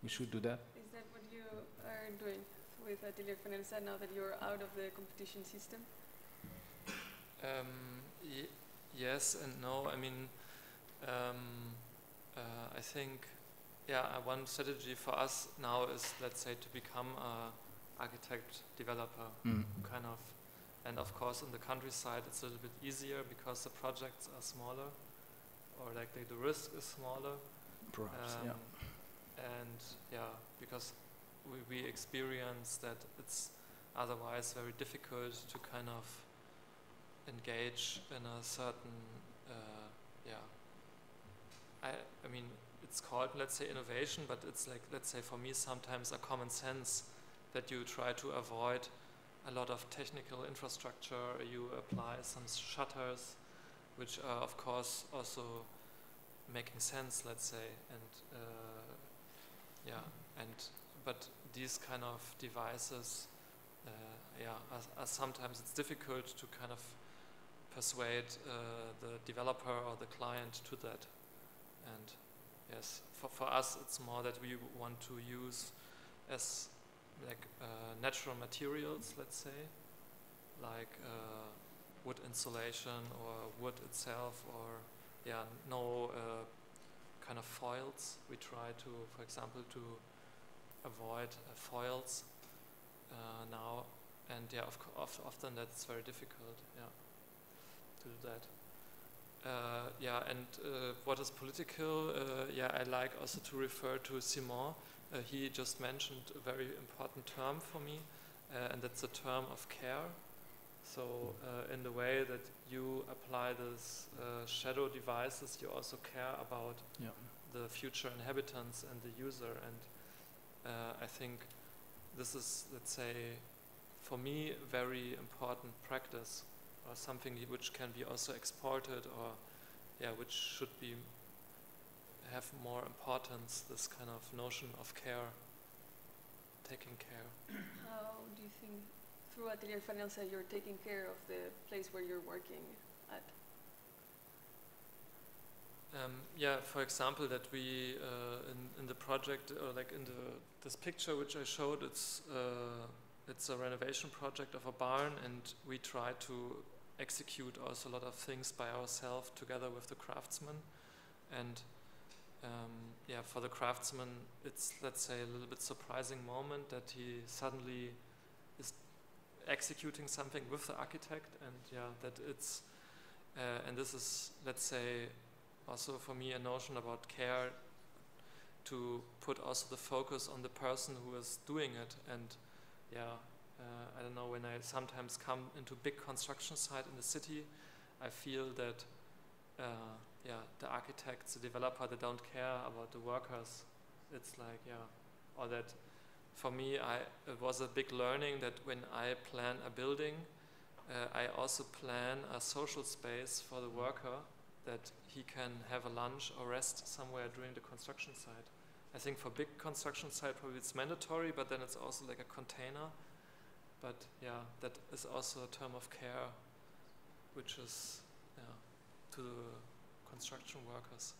Speaker 3: We should do that.
Speaker 1: Is that what you are doing with Atelier Fanelsa now that you're out of the competition system?
Speaker 5: Yes and no. I mean, I think, one strategy for us now is, let's say, to become a architect developer, kind of. And of course, in the countryside, it's a little bit easier because the projects are smaller, or like the risk is smaller.
Speaker 3: Perhaps,
Speaker 5: And because we experience that it's otherwise very difficult to kind of engage in a certain, I mean, it's called, let's say, innovation, but it's like, let's say, for me, sometimes a common sense that you try to avoid a lot of technical infrastructure. You apply some shutters, which are, of course, also making sense, let's say, but these kind of devices, are sometimes it's difficult to kind of persuade the developer or the client to that. And yes, for us, it's more that we want to use as like natural materials, let's say, like wood insulation or wood itself, or no kind of foils. We try to, for example, to avoid foils now, and often that's very difficult, to do that. What is political? I like also to refer to Simon. He just mentioned a very important term for me, and that's the term of care. So in the way that you apply these shadow devices, you also care about the future inhabitants and the user. And I think this is, let's say, for me, a very important practice, or something which can be also exported, or which should be have more importance, this kind of notion of care, taking care.
Speaker 1: How do you think through Atelier Fanelsa you're taking care of the place where you're working at?
Speaker 5: For example, that we in the project, or like in this picture which I showed, it's a renovation project of a barn, and we try to execute also a lot of things by ourselves together with the craftsman. And for the craftsman, it's, let's say, a little bit surprising moment that he suddenly is executing something with the architect, and that it's and this is, let's say, also for me a notion about care, to put also the focus on the person who is doing it. And I don't know, when I sometimes come into big construction site in the city, I feel that the architects, the developer, they don't care about the workers. It's like, or that for me, it was a big learning that when I plan a building, I also plan a social space for the worker, that he can have a lunch or rest somewhere during the construction site. I think for big construction site, probably it's mandatory, but then it's also like a container. But that is also a term of care, which is to the construction workers.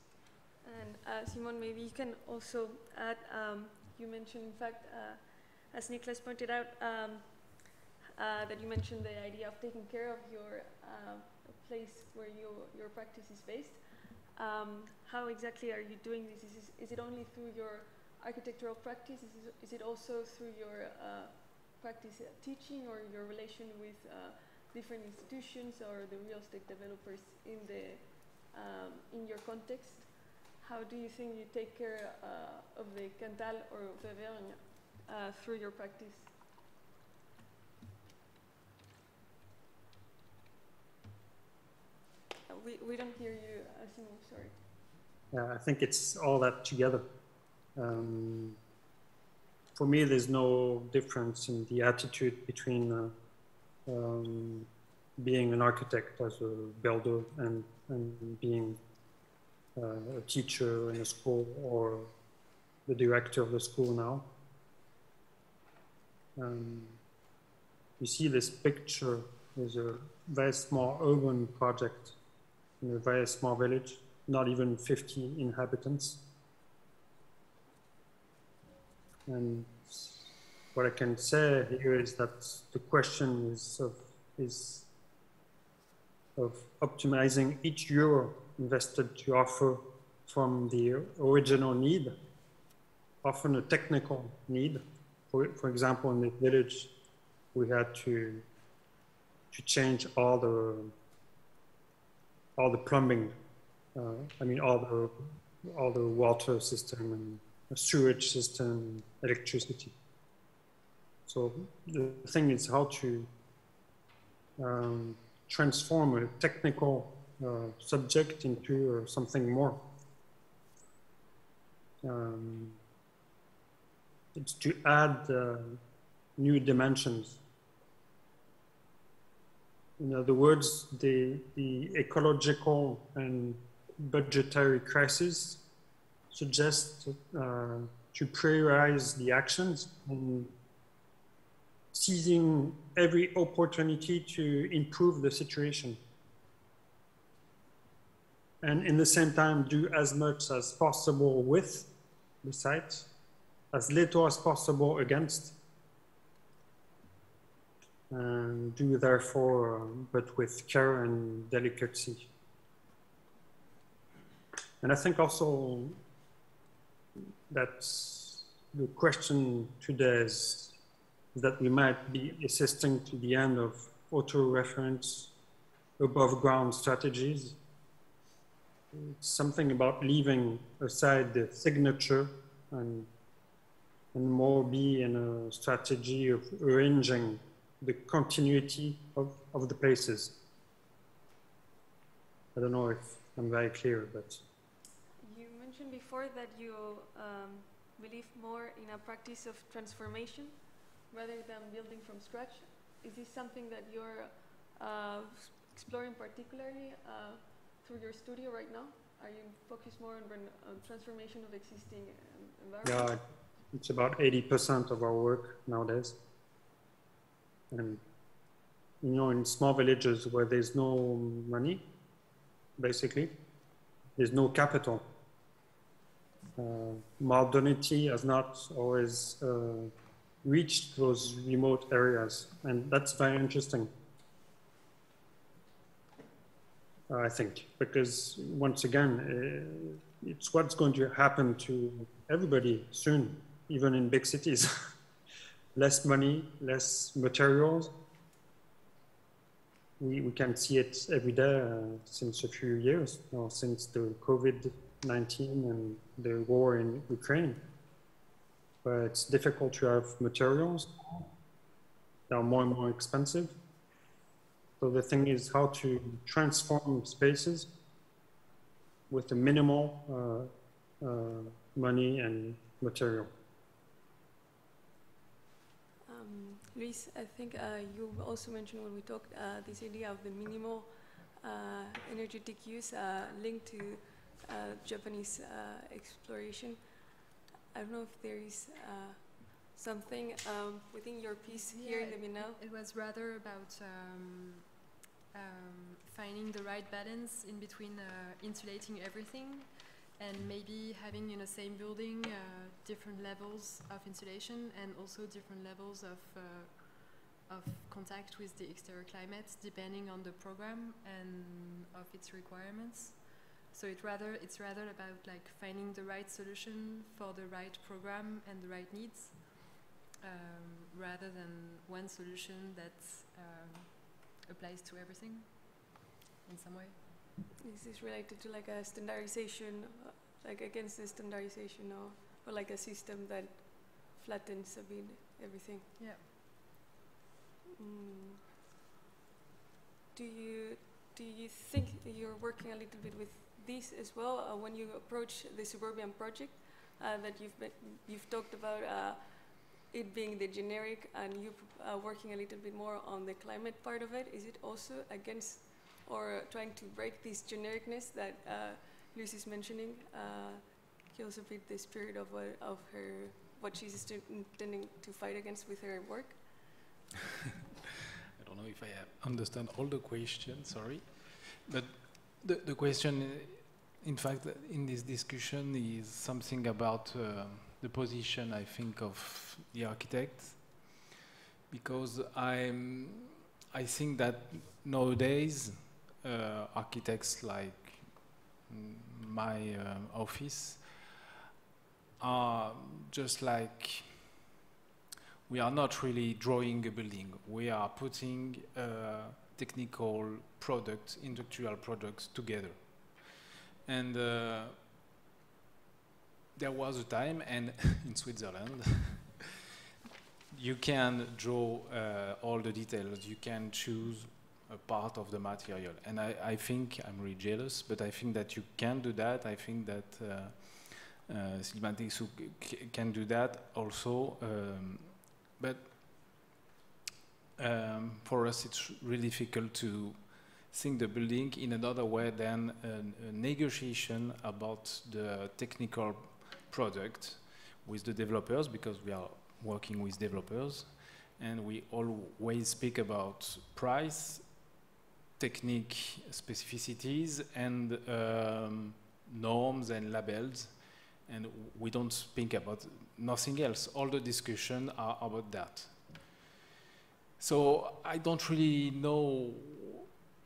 Speaker 1: And Simon, maybe you can also add, you mentioned, in fact, as Nicolas pointed out, that you mentioned the idea of taking care of your place where your practice is based. How exactly are you doing this? Is it only through your architectural practice? Is it also through your practice teaching, or your relation with different institutions or the real estate developers in your context. How do you think you take care of the Cantal or Auvergne through your practice? We don't hear you, Simon, sorry.
Speaker 4: Yeah, I think it's all that together. For me, there's no difference in the attitude between being an architect as a builder and being a teacher in a school or the director of the school now. You see this picture is a very small urban project in a very small village, not even 50 inhabitants. And what I can say here is that the question is of optimizing each euro invested to offer from the original need, often a technical need. For example, in the village, we had to change all the plumbing. I mean, all the water system and the sewage system, electricity. So the thing is how to transform a technical subject into something more. It's to add new dimensions. In other words, the ecological and budgetary crisis suggests to prioritize the actions and seizing every opportunity to improve the situation. And in the same time, do as much as possible with the site, as little as possible against, and do therefore, but with care and delicacy. And I think also that the question today is that we might be assisting to the end of auto-reference above ground strategies. It's something about leaving aside the signature and more be in a strategy of arranging the continuity of the places. I don't know if I'm very clear, but.
Speaker 1: You mentioned before that you believe more in a practice of transformation rather than building from scratch. Is this something that you're exploring particularly through your studio right now? Are you focused more on transformation of existing environments?
Speaker 4: Yeah, it's about 80% of our work nowadays. And, you know, in small villages where there's no money, basically, there's no capital. Modernity has not always reached those remote areas, and that's very interesting. I think, because once again, it's what's going to happen to everybody soon, even in big cities. Less money, less materials. We can see it every day since a few years, since the COVID-19 and the war in Ukraine. But it's difficult to have materials. They are more and more expensive. So the thing is how to transform spaces with the minimal money and material.
Speaker 1: Louise, I think you also mentioned when we talked this idea of the minimal energetic use linked to Japanese exploration. I don't know if there is something within your piece here in the Biennale.
Speaker 2: It was rather about finding the right balance in between insulating everything and maybe having in the same building different levels of insulation and also different levels of contact with the exterior climate depending on the program and of its requirements. So it's rather about like finding the right solution for the right program and the right needs, rather than one solution that
Speaker 6: applies to everything in some way.
Speaker 1: Is this related to like a standardization, like against the standardization, or like a system that flattens a bit everything?
Speaker 6: Yeah.
Speaker 1: Do you think you're working a little bit with this as well when you approach the suburban project that you've talked about it being the generic, and you working a little bit more on the climate part of it? Is it also against or trying to break this genericness that Louise is mentioning? Kills a bit the spirit of what she's intending to fight against with her work.
Speaker 3: I don't know if I understand all the questions, sorry. But the question, in fact, in this discussion is something about the position, I think, of the architect. Because I think that nowadays, architects like my office are just like, we are not really drawing a building. We are putting technical products, industrial products together. And there was a time, and in Switzerland, you can draw all the details. You can choose a part of the material. And I think, I'm really jealous, but I think that you can do that. I think that Sylvain Teyssou can do that also. But for us, it's really difficult to think the building in another way than a negotiation about the technical product with the developers, because we are working with developers, and we always speak about price, technique specificities, and norms and labels, and we don't speak about nothing else. All the discussions are about that. So I don't really know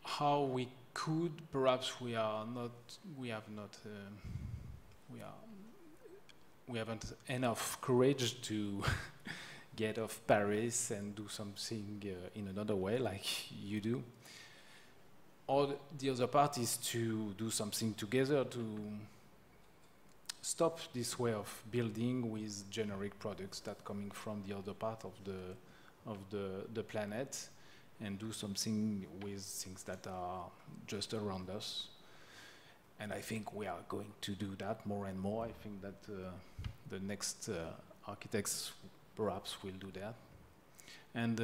Speaker 3: how we could. Perhaps we haven't enough courage to get off Paris and do something in another way, like you do. Or the other part is to do something together to stop this way of building with generic products that coming from the other part of the planet, and do something with things that are just around us. And I think we are going to do that more and more. I think that the next architects perhaps will do that. And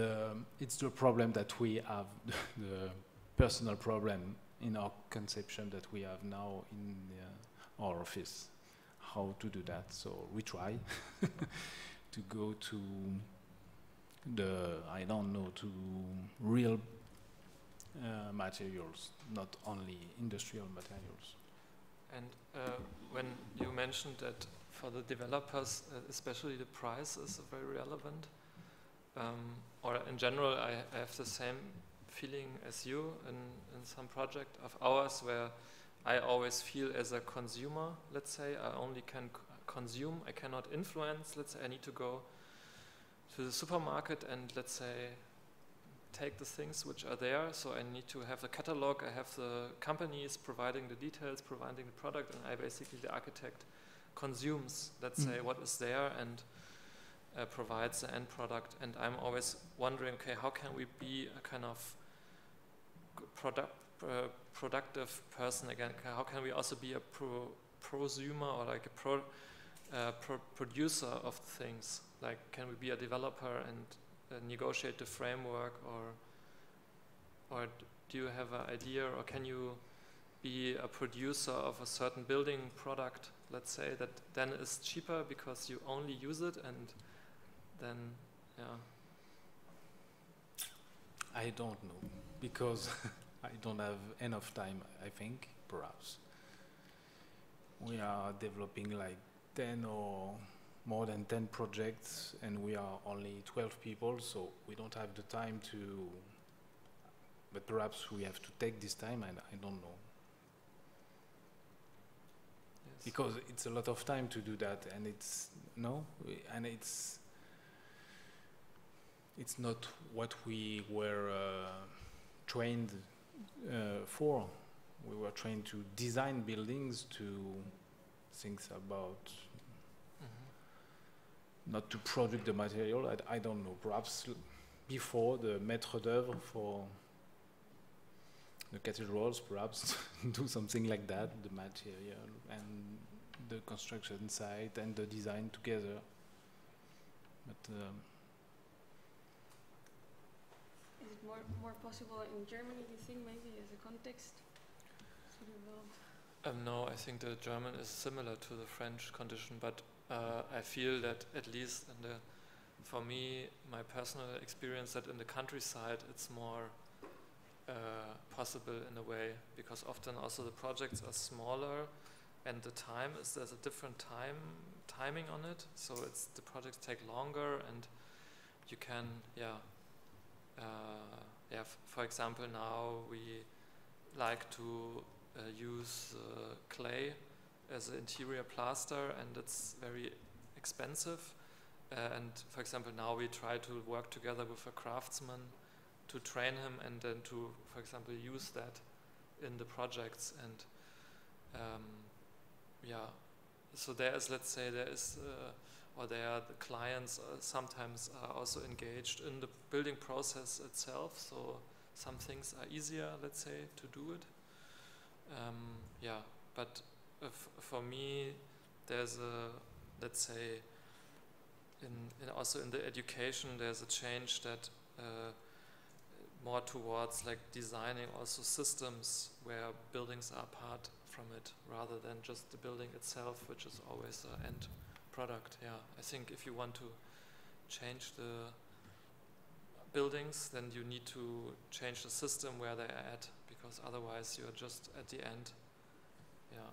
Speaker 3: it's the problem that we have, the personal problem in our conception that we have now in our office, how to do that. So we try to go to to real materials, not only industrial materials.
Speaker 5: And when you mentioned that for the developers, especially the price is very relevant, or in general, I have the same feeling as you in some project of ours where I always feel as a consumer, let's say, I only can consume, I cannot influence. Let's say I need to go to the supermarket and, let's say, take the things which are there. So I need to have a catalog, I have the companies providing the details, providing the product, and I basically, the architect, consumes, let's say, what is there and provides the end product. And I'm always wondering, okay, how can we be a kind of productive person again? How can we also be a prosumer or like a producer of things? Like, can we be a developer and negotiate the framework, or do you have an idea, or can you be a producer of a certain building product, let's say, that then is cheaper because you only use it, and then, yeah.
Speaker 3: I don't know, because I don't have enough time, I think, perhaps. We are developing like 10 or more than 10 projects, and we are only 12 people, so we don't have the time to, but perhaps we have to take this time, and I don't know. Yes. Because it's a lot of time to do that, and it's not what we were trained for. We were trained to design buildings, to think about not to produce the material. I don't know, perhaps before the maître d'œuvre for the cathedrals, perhaps do something like that, the material and the construction site and the design together. But
Speaker 1: is it more possible in Germany, do you think, maybe as a context?
Speaker 5: No, I think the German is similar to the French condition, but I feel that at least in the, for me, my personal experience, that in the countryside it's more possible in a way, because often also the projects are smaller and the time is, there's a different timing on it, so it's, the projects take longer and you can, for example, now we like to use clay as an interior plaster, and it's very expensive. And for example, now we try to work together with a craftsman to train him and then to, for example, use that in the projects. And so there is, let's say, there is, or there are the clients sometimes are also engaged in the building process itself. So some things are easier, let's say, to do it. But for me, there's a, let's say, also in the education, there's a change that more towards like designing also systems where buildings are apart from it, rather than just the building itself, which is always the end product. Yeah, I think if you want to change the buildings, then you need to change the system where they are at, because otherwise you're just at the end. Yeah.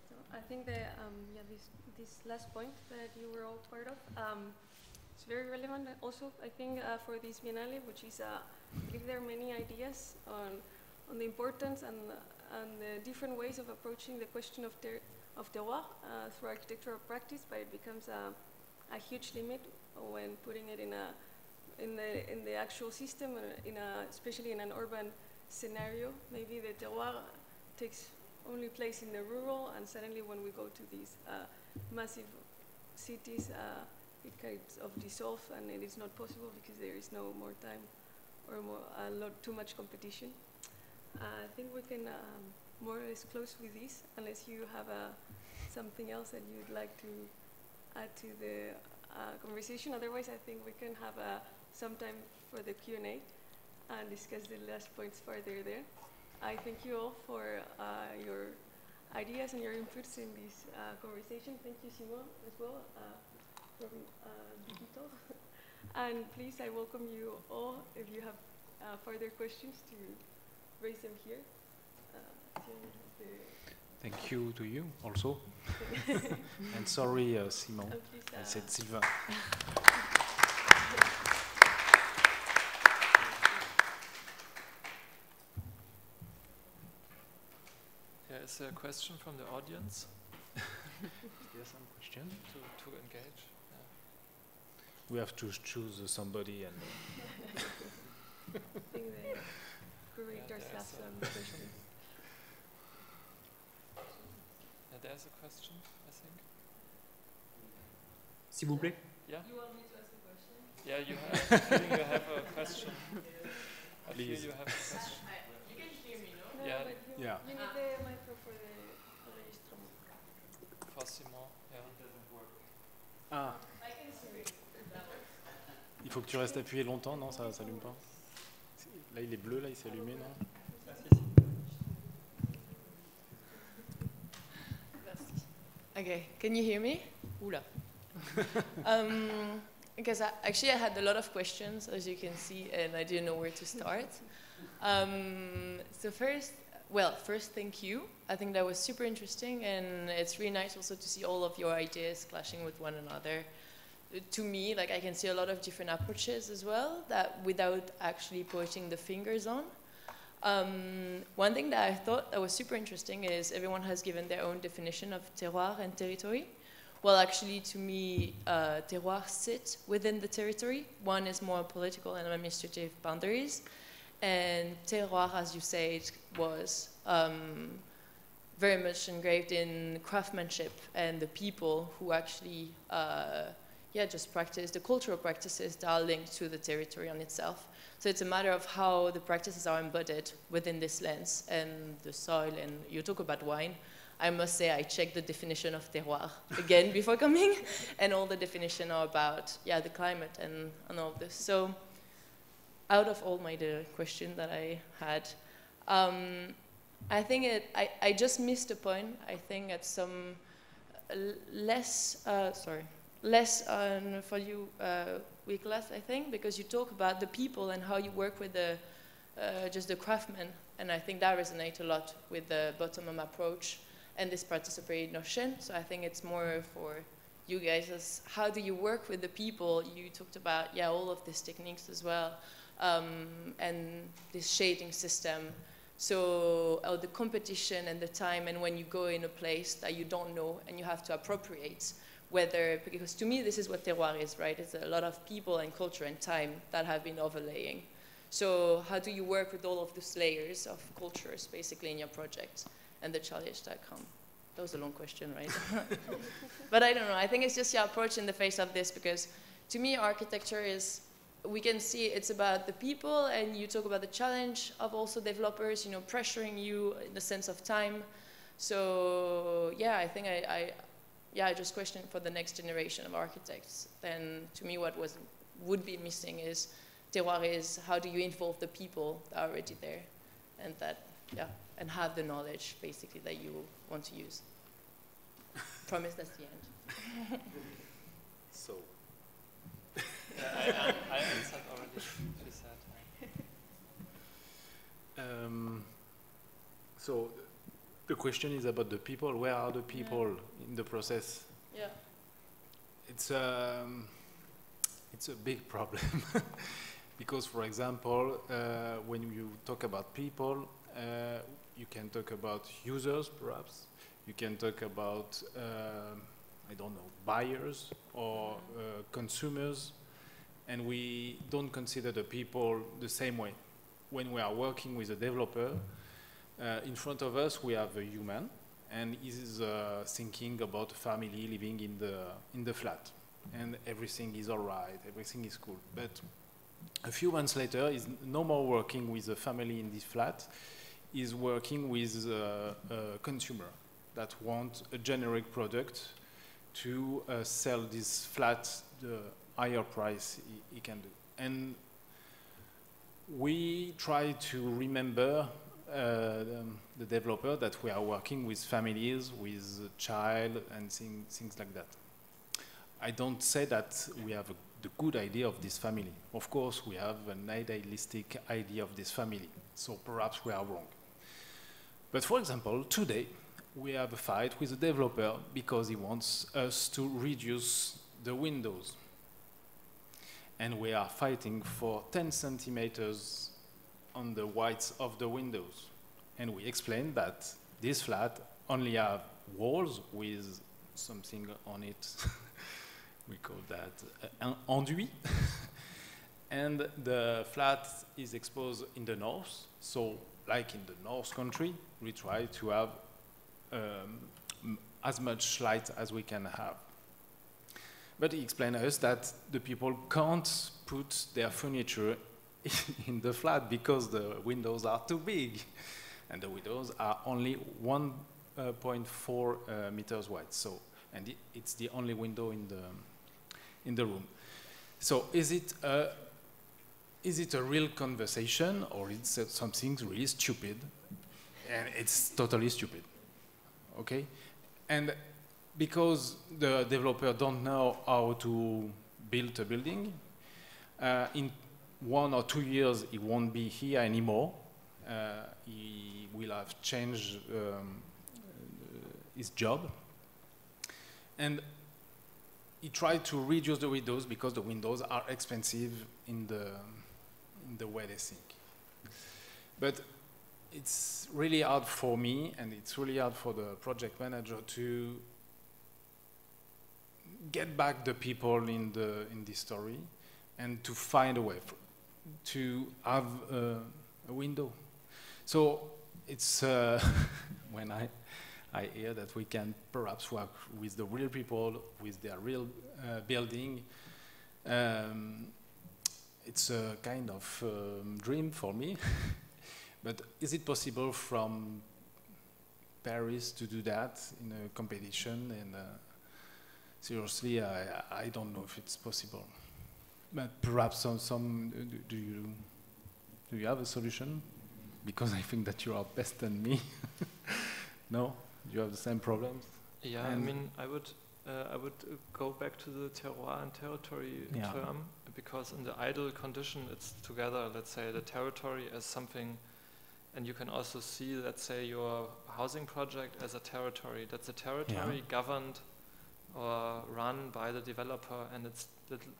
Speaker 1: So I think that this last point that you were all part of is very relevant. Also, I think for this Biennale, which is, I believe there are many ideas on the importance and the different ways of approaching the question of terroir through architectural practice, but it becomes a huge limit when putting it in the actual system, especially in an urban scenario. Maybe the terroir takes only place in the rural, and suddenly when we go to these massive cities, it kind of dissolves, and it is not possible because there is no more time or too much competition. I think we can more or less close with this, unless you have something else that you'd like to add to the conversation. Otherwise, I think we can have some time for the Q&A and discuss the last points further there. I thank you all for your ideas and your inputs in this conversation. Thank you, Simon, as well, from Digital. And please, I welcome you all, if you have further questions, to raise them here.
Speaker 3: Thank you to you also. And sorry, Simon. I said Sylvain.
Speaker 5: Is there a question from the audience?
Speaker 3: Yes, some question.
Speaker 5: To engage. Yeah.
Speaker 3: We have to choose somebody and.
Speaker 1: I think the curators have some questions.
Speaker 5: There's a question, I think.
Speaker 4: S'il vous plaît.
Speaker 5: Yeah.
Speaker 1: You want me to ask a question?
Speaker 5: Yeah, you have. You have a question. I feel you have a question.
Speaker 1: You can hear me, no?
Speaker 5: Yeah.
Speaker 3: Yeah.
Speaker 1: You need the micro for the enregistrement.
Speaker 5: For Simon, yeah.
Speaker 3: Ah.
Speaker 1: I can see it.
Speaker 3: Il faut que tu restes appuyé longtemps, non? Ça s'allume pas. Là, il est bleu, là, il s'est allumé, non?
Speaker 7: Okay, can you hear me? Oula. Because I had a lot of questions, as you can see, and I didn't know where to start. So first, thank you. I think that was super interesting, and it's really nice also to see all of your ideas clashing with one another. To me, like, I can see a lot of different approaches as well, that without actually pointing the fingers on. One thing that I thought that was super interesting is everyone has given their own definition of terroir and territory, well, actually, to me, terroirs sit within the territory. One is more political and administrative boundaries. And terroir, as you said, was very much engraved in craftsmanship and the people who actually, just practice the cultural practices that are linked to the territory on itself. So it's a matter of how the practices are embodied within this lens and the soil. And you talk about wine. I must say I checked the definition of terroir again before coming, and all the definition are about the climate and all of this. So out of all the questions that I had, I think I just missed a point. I think at some less on for you week less, I think, because you talk about the people and how you work with the just the craftsmen, and I think that resonates a lot with the bottom-up approach and this participatory notion. So I think it's more for you guys as how do you work with the people? You talked about all of these techniques as well, and this shading system. So the competition and the time, and when you go in a place that you don't know and you have to appropriate, whether, because to me this is what terroir is, right? It's a lot of people and culture and time that have been overlaying. So how do you work with all of those layers of cultures basically in your project and the challenge that come? That was a long question, right? But I don't know, I think it's just your approach in the face of this, because to me architecture is, we can see it's about the people, and you talk about the challenge of also developers, pressuring you in the sense of time. So I think I just question for the next generation of architects. Then to me what would be missing is terroir is how do you involve the people that are already there, and that, and have the knowledge basically that you want to use. Promise that's the end.
Speaker 3: So.
Speaker 5: I answered already, she said.
Speaker 3: So the question is about the people. Where are the people in the process?
Speaker 7: Yeah.
Speaker 3: It's a big problem. Because, for example, when you talk about people, you can talk about users, perhaps. You can talk about, I don't know, buyers or consumers. And we don't consider the people the same way. When we are working with a developer, in front of us we have a human, and he is thinking about a family living in the flat, and everything is all right, everything is cool. But a few months later, he's no more working with a family in this flat. He's working with a consumer that wants a generic product to sell this flat the higher price he can do. And we try to remember the developer that we are working with families, with a child, and things like that. I don't say that we have the good idea of this family. Of course, we have an idealistic idea of this family, so perhaps we are wrong. But for example, today, we have a fight with the developer because he wants us to reduce the windows. And we are fighting for 10 centimeters on the whites of the windows. And we explain that this flat only have walls with something on it. We call that an enduit. And the flat is exposed in the north. So like in the North Country, we try to have as much light as we can have. But he explained to us that the people can't put their furniture in the flat because the windows are too big. And the windows are only 1.4 meters wide. So, and it's the only window in the room. So is it a real conversation, or is it something really stupid? And it's totally stupid, okay? And because the developer don't know how to build a building, in 1 or 2 years he won't be here anymore. He will have changed his job. And he tried to reduce the windows because the windows are expensive in the way they think. But it's really hard for me, and it's really hard for the project manager to get back the people in this story, and to find a way to have a window. So it's when I hear that we can perhaps work with the real people, with their real building. It's a kind of dream for me. But is it possible from Paris to do that in a competition? And seriously, I don't know if it's possible. But perhaps do you have a solution? Because I think that you are best than me. No, you have the same problems.
Speaker 5: Yeah, I mean, I would go back to the terroir and territory term, because in the ideal condition, it's together. Let's say the territory as something, and you can also see, let's say, your housing project as a territory. That's a territory governed or run by the developer, and it's little,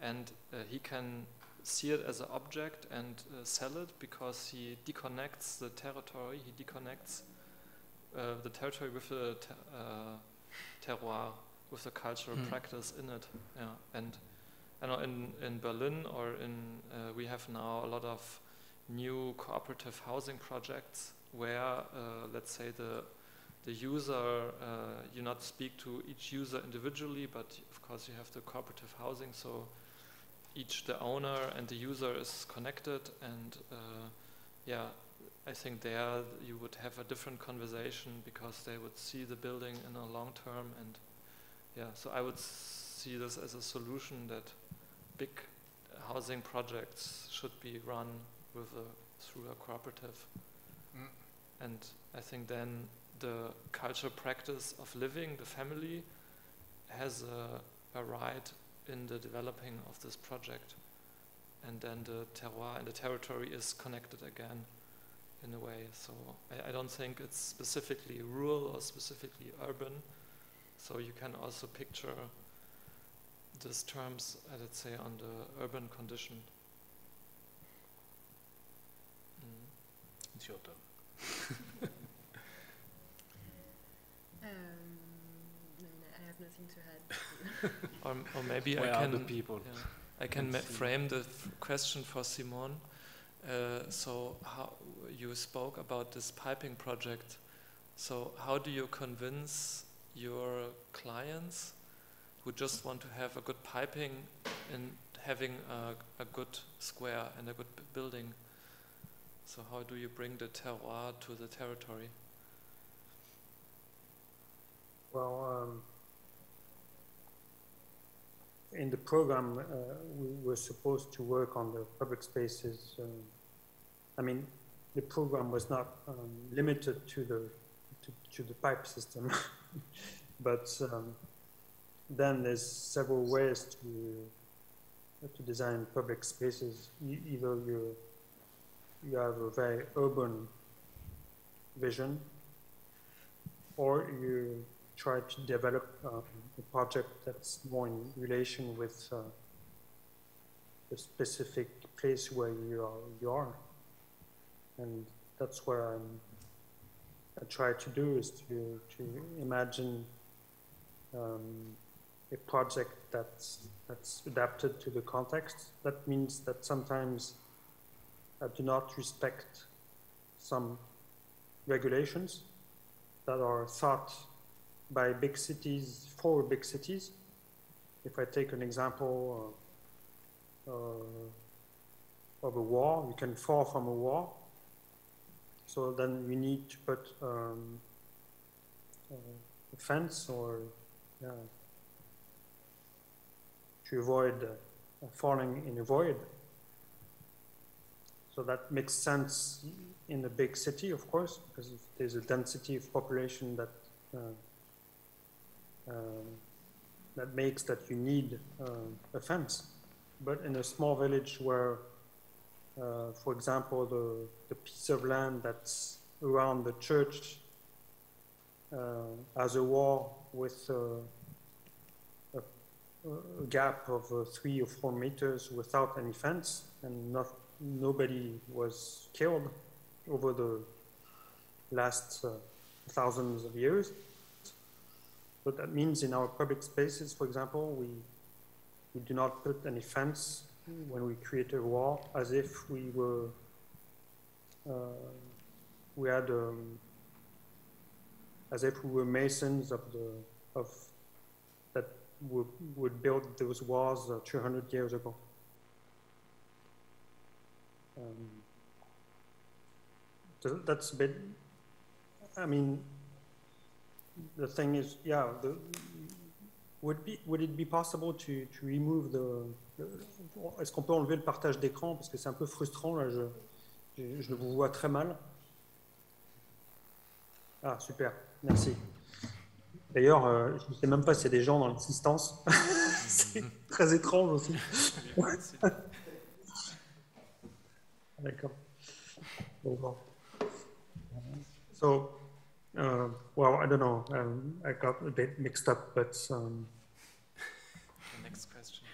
Speaker 5: and he can see it as an object and sell it, because he deconnects the territory. He deconnects the territory with the terroir, with the cultural practice in it. Yeah, and I know in Berlin or we have now a lot of new cooperative housing projects where, let's say, the user, you not speak to each user individually, but of course you have the cooperative housing, so the owner and the user is connected, and yeah, I think there you would have a different conversation, because they would see the building in a long term, and yeah, so I would see this as a solution, that big housing projects should be run through a cooperative. And I think then the cultural practice of living, the family, has a right in the developing of this project, and then the terroir and the territory is connected again in a way. So I don't think it's specifically rural or specifically urban, so you can also picture these terms, let's say, on the urban condition.
Speaker 3: It's your turn.
Speaker 6: No, I have nothing to add.
Speaker 5: Or maybe
Speaker 3: Where
Speaker 5: I
Speaker 3: are
Speaker 5: can
Speaker 3: the people?
Speaker 5: Yeah, I can frame the question for Simone. So how you spoke about this piping project. So how do you convince your clients who just want to have a good piping and having a good square and a good building? So how do you bring the terroir to the territory?
Speaker 4: Well, in the program, we were supposed to work on the public spaces. I mean, the program was not limited to the pipe system, but then there's several ways to design public spaces. Either you have a very urban vision, or you try to develop a project that's more in relation with the specific place where you are. And that's what I try to do, is to imagine a project that's adapted to the context. That means that sometimes I do not respect some regulations that are thought by big cities for big cities. If I take an example of a wall, you can fall from a wall. So then you need to put a fence, or to avoid falling in a void. So that makes sense in a big city, of course, because if there's a density of population that makes that you need a fence. But in a small village where, for example, the piece of land that's around the church has a wall with a gap of 3 or 4 meters without any fence, and nobody was killed over the last thousands of years, So that means in our public spaces, for example, we do not put any fence when we create a wall, as if we were, as if we were masons that would build those walls 200 years ago. So that's a bit, I mean, the thing is, yeah, would it be possible to remove est-ce qu'on peut enlever le partage d'écran, parce que c'est un peu frustrant, là, je vous vois très mal. Ah, super, merci. D'ailleurs, je ne sais même pas s'il y a des gens dans l'assistance. C'est très étrange aussi. D'accord. Bon. So, well, I don't know. I got a bit mixed up, but
Speaker 5: The next question.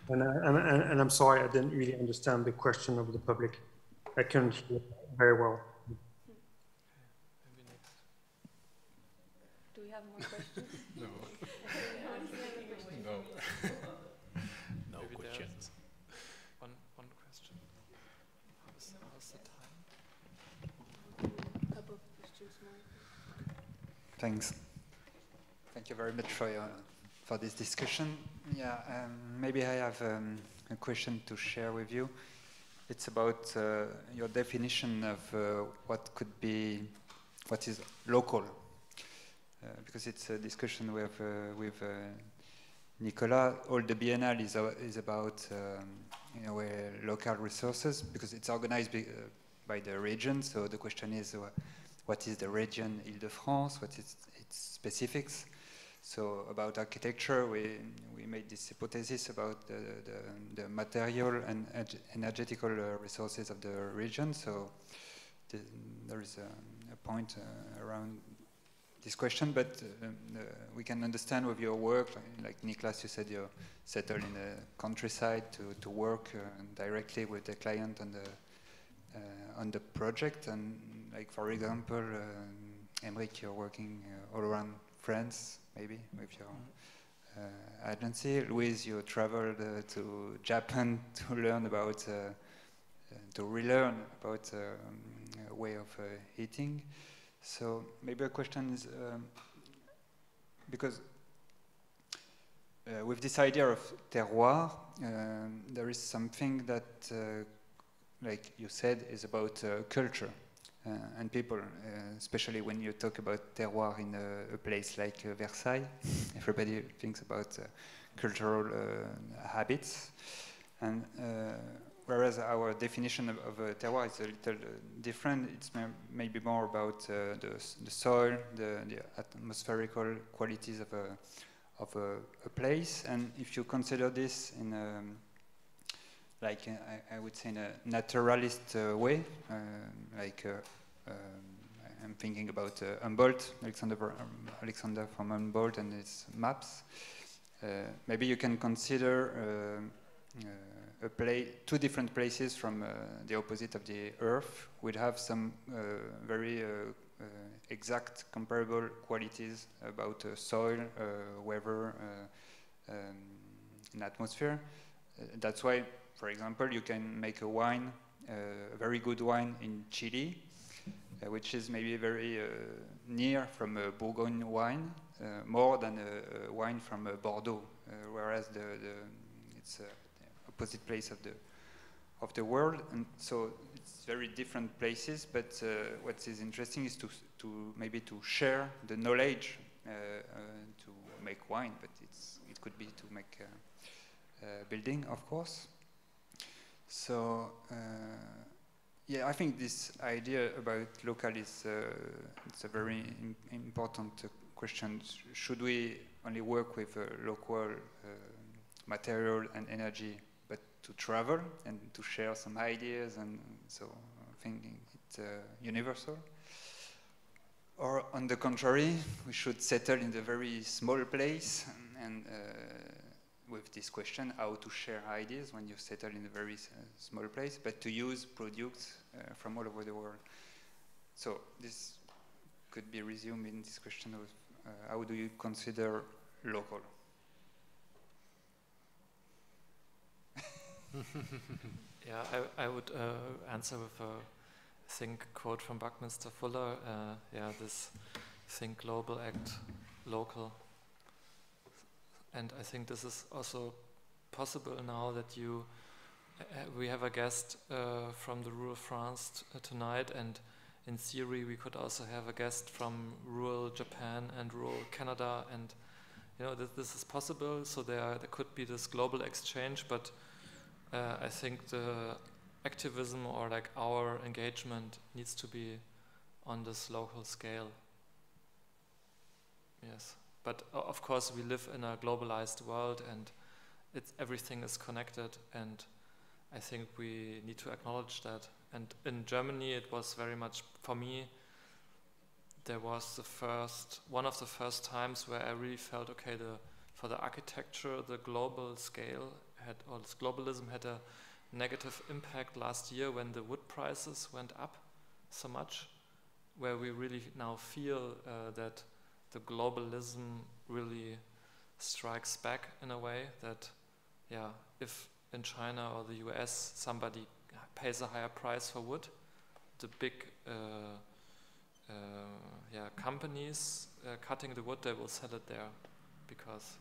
Speaker 4: And I'm sorry, I didn't really understand the question of the public. I couldn't hear very well.
Speaker 5: Maybe next.
Speaker 1: Do we have more questions?
Speaker 3: No. No. No
Speaker 5: Maybe
Speaker 3: questions.
Speaker 5: One question. How's the time?
Speaker 1: Couple of questions more.
Speaker 8: Thanks. Thank you very much for this discussion. Yeah, maybe I have a question to share with you. It's about your definition of what is local, because it's a discussion with Nicolas. All the Biennale is about local resources, because it's organized by the region. So the question is, what is the region Île-de-France? What is its specifics? So about architecture, we made this hypothesis about the material and energetical resources of the region. So there is a point around this question, but we can understand with your work, like Nicolas, you said you settled in the countryside to work directly with the client on the project, and like for example, Emeric, you're working all around France, maybe with your agency. Louise, you traveled to Japan to learn about, to relearn about a way of eating. So maybe a question is, because with this idea of terroir, there is something that, like you said, is about culture. And people, especially when you talk about terroir in a place like Versailles, everybody thinks about cultural habits. And whereas our definition of terroir is a little different, it's maybe more about the soil, the atmospherical qualities of a place. And if you consider this in like I would say in a naturalist way, like I'm thinking about Humboldt, Alexander from Humboldt and his maps. Maybe you can consider two different places from the opposite of the Earth would have some very exact comparable qualities about soil, weather, and atmosphere. That's why, for example, you can make a wine, a very good wine in Chile, which is maybe very near from a Bourgogne wine, more than a wine from Bordeaux, whereas it's the opposite place of the world, and so it's very different places. But what is interesting is to maybe to share the knowledge to make wine, but it could be to make building, of course. So yeah, I think this idea about local is it's a very important question. Should we only work with local material and energy, but to travel and to share some ideas, and so thinking it's universal? Or on the contrary, we should settle in a very small place and with this question, how to share ideas when you settle in a very small place, but to use products from all over the world. So this could be resumed in this question how do you consider local?
Speaker 5: Yeah, I would answer with a quote from Buckminster Fuller. Yeah, this think global, act local. And I think this is also possible now that we have a guest from the rural France tonight, and in theory we could also have a guest from rural Japan and rural Canada, and this is possible. So there could be this global exchange, but I think the activism or like our engagement needs to be on this local scale. Yes, but of course we live in a globalized world, and everything is connected, and I think we need to acknowledge that. And in Germany it was very much, for me, there was one of the first times where I really felt, okay, for the architecture, the global scale this globalism had a negative impact last year when the wood prices went up so much, where we really now feel that the globalism really strikes back in a way that, yeah, if in China or the US somebody pays a higher price for wood, the big companies cutting the wood, they will sell it there, because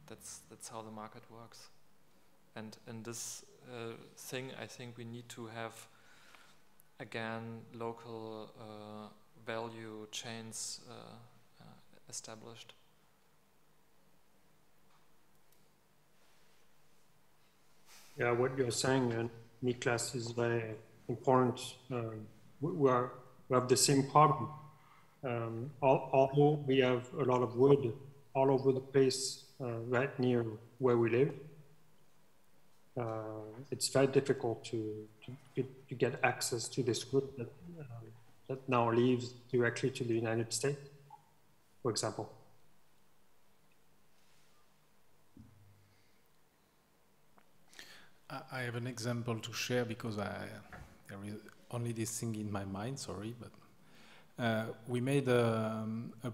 Speaker 5: that's how the market works. And in this thing, I think we need to have again local value chains established.
Speaker 4: Yeah, what you're saying, Nicolas, is very important. We have the same problem. Although we have a lot of wood all over the place right near where we live, it's very difficult to get access to this wood that now leaves directly to the United States, for example.
Speaker 3: I have an example to share because there is only this thing in my mind, sorry, but we made a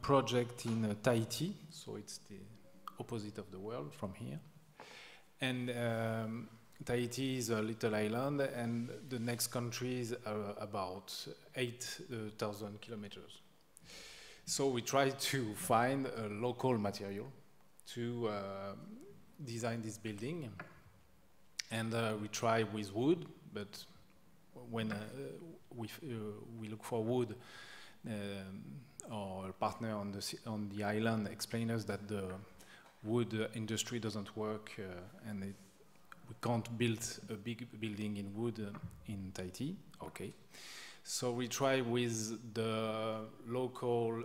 Speaker 3: project in Tahiti, so it's the opposite of the world from here. And Tahiti is a little island, and the next country is about 8,000 kilometers. So we tried to find a local material to design this building. And we try with wood, but when we look for wood, our partner on the island explained us that the wood industry doesn't work, and we can't build a big building in wood in Tahiti. Okay, so we try with the local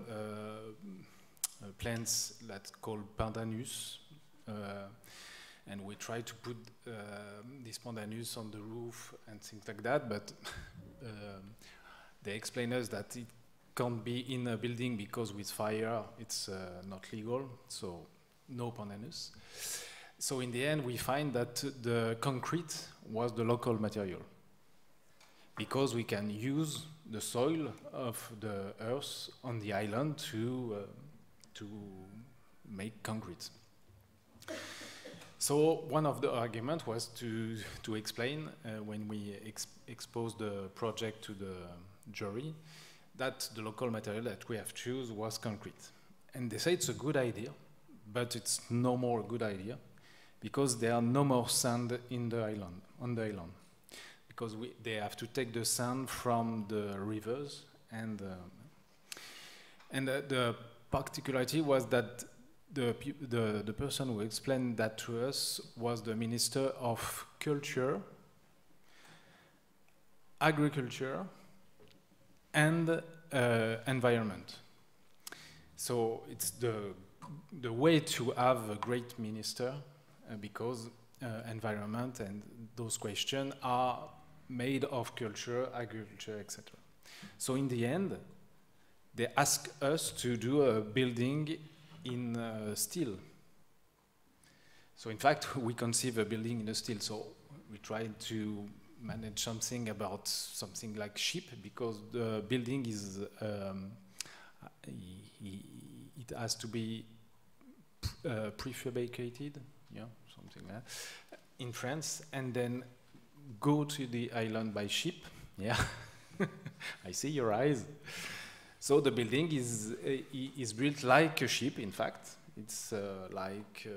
Speaker 3: plants that's called pandanus. And we try to put this pandanus on the roof and things like that, but they explain us that it can't be in a building because with fire it's not legal, so no pandanus. So in the end we find that the concrete was the local material, because we can use the soil of the earth on the island to make concrete. So one of the arguments was to explain, when we exposed the project to the jury, that the local material that we have chosen was concrete. And they say it's a good idea, but it's no more a good idea, because there are no more sand on the island, because they have to take the sand from the rivers, and the particularity was that the person who explained that to us was the Minister of Culture, Agriculture, and Environment. So it's the way to have a great minister, because environment and those questions are made of culture, agriculture, etc. So in the end, they ask us to do a building in steel. So in fact, we conceive a building in steel. So we tried to manage something about something like ship, because the building is it has to be prefabricated, yeah, something like that, in France, and then go to the island by ship. Yeah, I see your eyes. So the building is built like a ship. In fact, it's like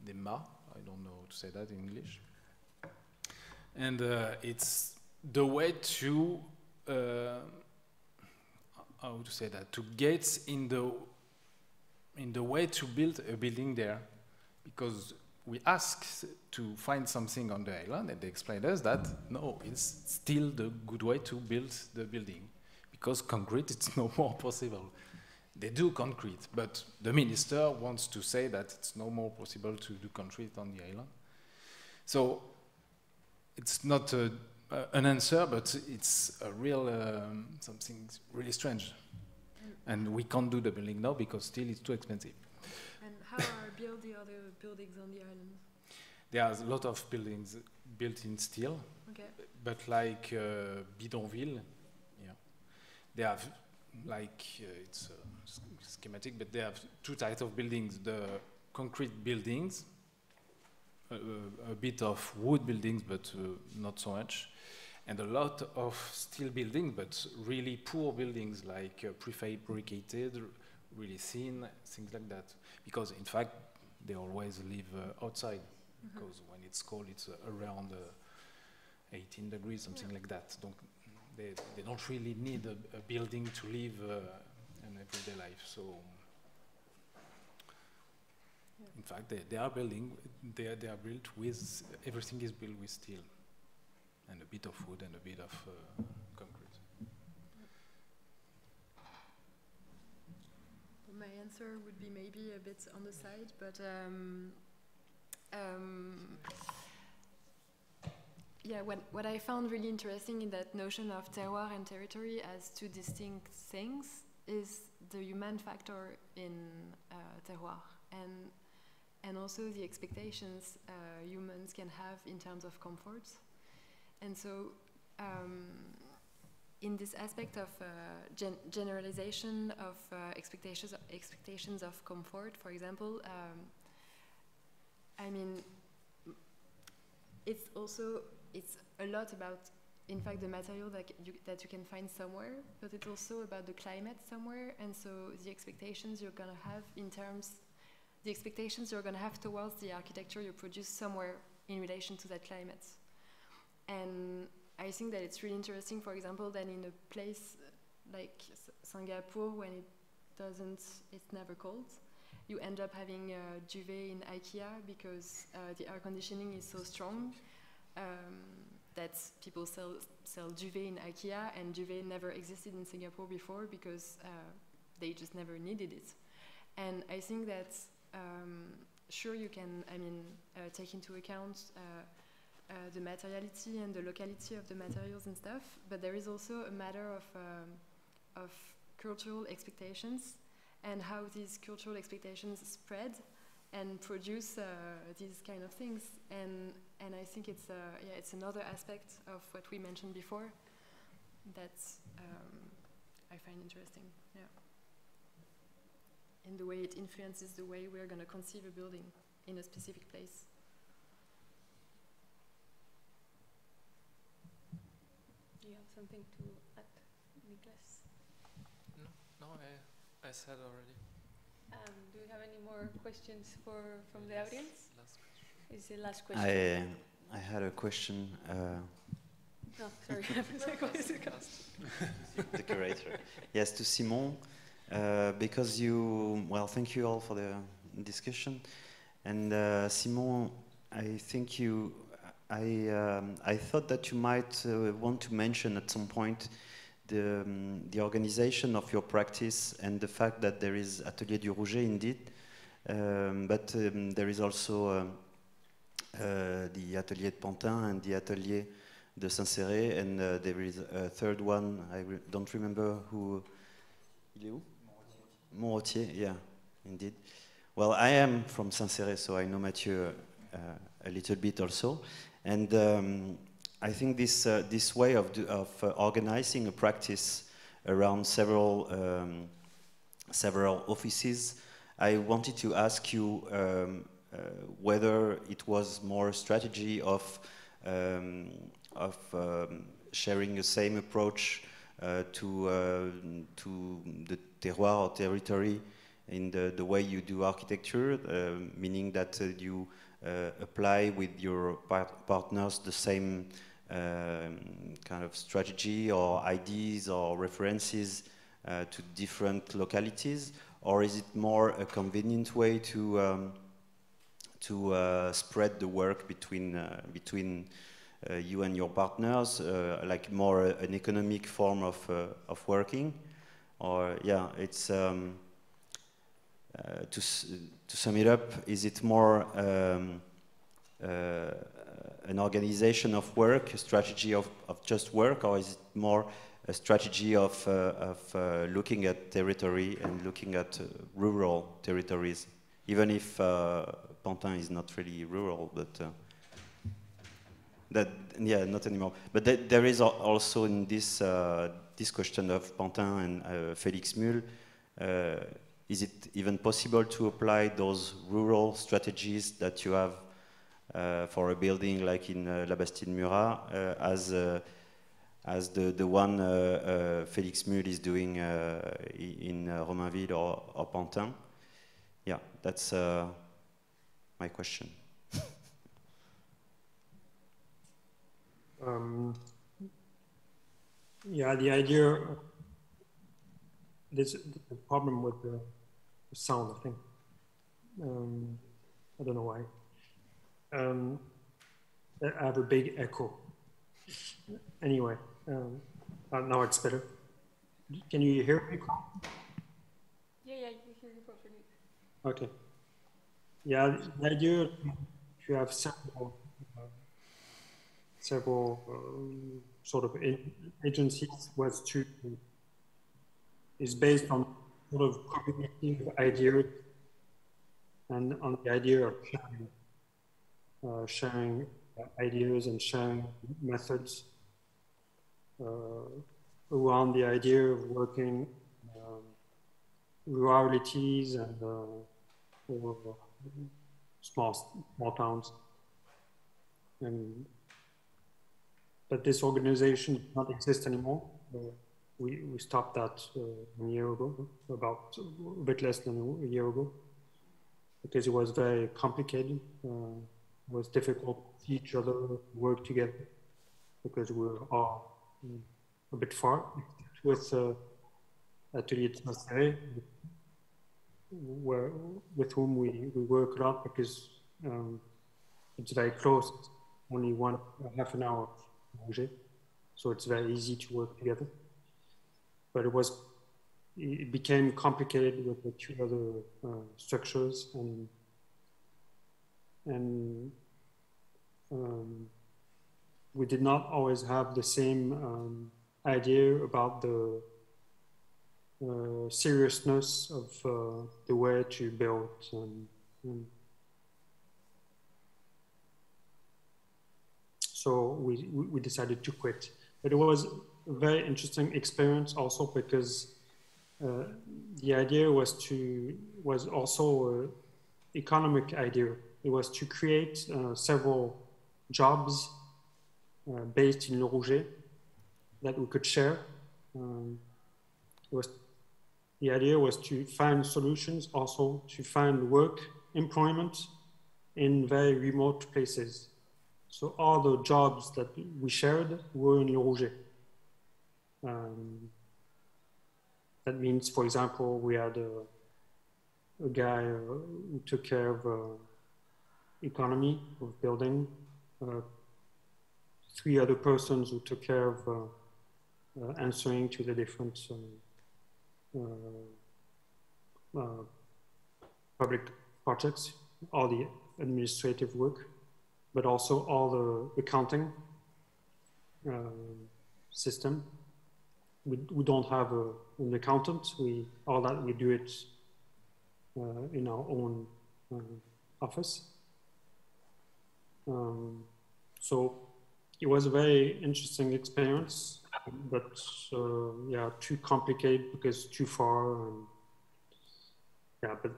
Speaker 3: the mât. I don't know how to say that in English. And it's the way to how to say that, to get in the way to build a building there, because we asked to find something on the island, and they explained us that no, it's still the good way to build the building, because concrete it's no more possible. They do concrete, but the minister wants to say that it's no more possible to do concrete on the island. So it's not an answer, but it's a real something really strange. And we can't do the building now because still it's too expensive.
Speaker 6: And how are built the other buildings on the island?
Speaker 3: There are a lot of buildings built in steel,
Speaker 6: Okay.
Speaker 3: but like bidonville, yeah. They have like it's a schematic, but they have two types of buildings: the concrete buildings, a bit of wood buildings, but not so much, and a lot of steel buildings, but really poor buildings, like prefabricated, really thin, things like that. Because in fact, they always live outside, because when it's cold, it's around 18 degrees, something like that. Donc, they don't really need a building to live an everyday life. So, in fact, they are building. They are built with everything is built with steel, and a bit of wood and a bit of concrete.
Speaker 6: Well, my answer would be maybe a bit on the side, but
Speaker 2: yeah, what I found really interesting in that notion of terroir and territory as two distinct things is the human factor in terroir, and also the expectations humans can have in terms of comfort. And so in this aspect of generalization of expectations of comfort, for example, I mean, it's a lot about, in fact, the material that you can find somewhere, but it's also about the climate somewhere, and so the expectations you're gonna have the expectations you're gonna have towards the architecture you produce somewhere in relation to that climate. And I think that it's really interesting, for example, that in a place like Singapore, when it's never cold, you end up having a duvet in IKEA because the air conditioning is so strong that people sell duvet in IKEA, and duvet never existed in Singapore before because they just never needed it. And I think that sure you can, take into account the materiality and the locality of the materials and stuff, but there is also a matter of cultural expectations and how these cultural expectations spread and produce these kind of things. And I think it's another aspect of what we mentioned before that I find interesting. Yeah, in the way it influences the way we're going to conceive a building in a specific place.
Speaker 1: Do you have something to add, Nicolas?
Speaker 5: No, I said already.
Speaker 1: Do we have any more questions from the audience?
Speaker 5: Last question.
Speaker 1: Is the last question?
Speaker 9: I had a question.
Speaker 1: Oh, sorry.
Speaker 9: The curator. Yes, to Simon, because thank you all for the discussion. And Simon, I think I thought that you might want to mention at some point the organization of your practice and the fact that there is Atelier du Rouget indeed, but there is also the Atelier de Pantin and the Atelier de Saint-Céré, and there is a third one, I don't remember who. Il est où? Montrotier, yeah, indeed. Well, I am from Saint-Céré, so I know Mathieu a little bit also, and I think this way of organizing a practice around several several offices. I wanted to ask you whether it was more a strategy of sharing the same approach to the terroir or territory in the way you do architecture, meaning that you apply with your partners the same kind of strategy or ideas or references to different localities, or is it more a convenient way to spread the work between you and your partners, like more an economic form of working? Or yeah, it's to sum it up, is it more an organization of work, a strategy of just work, or is it more a strategy of looking at territory and looking at rural territories, even if Pantin is not really rural, but that, yeah, not anymore. But there is also in this this question of Pantin and Félix Muhl, is it even possible to apply those rural strategies that you have for a building like in La Bastide-Murat as the one Félix Muhl is doing in Romainville or Pantin? Yeah, that's my question.
Speaker 4: Yeah, the idea, there's a problem with the sound, I think. I don't know why. I have a big echo. Anyway, now it's better. Can you hear me?
Speaker 1: Yeah, you hear you properly.
Speaker 4: Okay. Yeah, the idea to have several sort of agencies is based on sort of community of ideas and on the idea of sharing ideas and sharing methods around the idea of working ruralities and or small towns. But this organization does not exist anymore. We stopped that 1 year ago, about a bit less than a year ago, because it was very complicated. It was difficult to see each other, work together, because we were all a bit far. With Atelier du Rouget, with whom we work a lot, because it's very close, only half an hour, so it's very easy to work together. But it became complicated with the two other structures, and we did not always have the same idea about the seriousness of the way to build. So we decided to quit. But it was a very interesting experience also, because the idea was also an economic idea. It was to create several jobs based in Le Rouget that we could share. The idea was to find solutions, also to find work, employment in very remote places. So all the jobs that we shared were in Le Rouget. That means, for example, we had a guy who took care of economy of building, 3 other persons who took care of answering to the different public projects, all the administrative work, but also all the accounting system. We don't have an accountant. All that we do it in our own office. So it was a very interesting experience, but yeah, too complicated because too far. yeah, but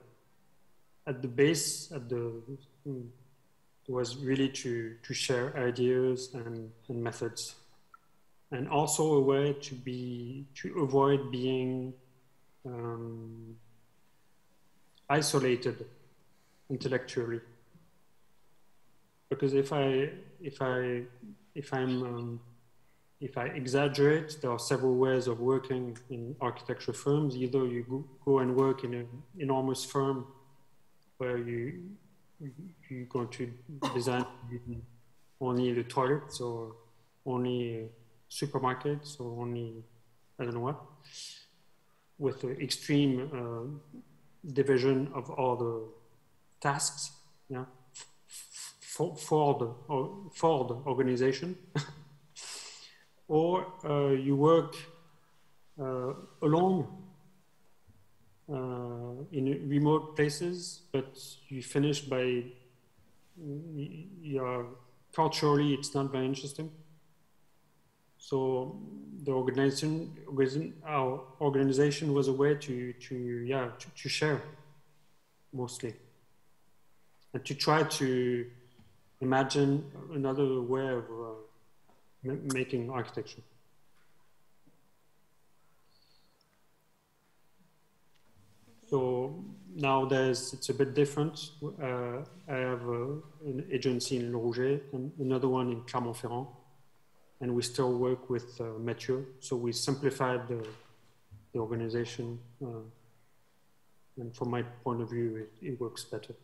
Speaker 4: at the base, was really to share ideas and methods, and also a way to avoid being isolated intellectually. Because if I exaggerate, there are several ways of working in architecture firms. Either you go and work in an enormous firm where you're going to design only the toilets or only supermarkets or only, I don't know what, with the extreme division of all the tasks, yeah, Ford organization, or you work alone in remote places, but you finish by, culturally it's not very interesting. So the our organization was a way to share mostly, and to try to imagine another way of making architecture. So nowadays it's a bit different. I have an agency in Le Rouget and another one in Clermont-Ferrand, and we still work with Mathieu. So we simplified the organization, and from my point of view, it works better.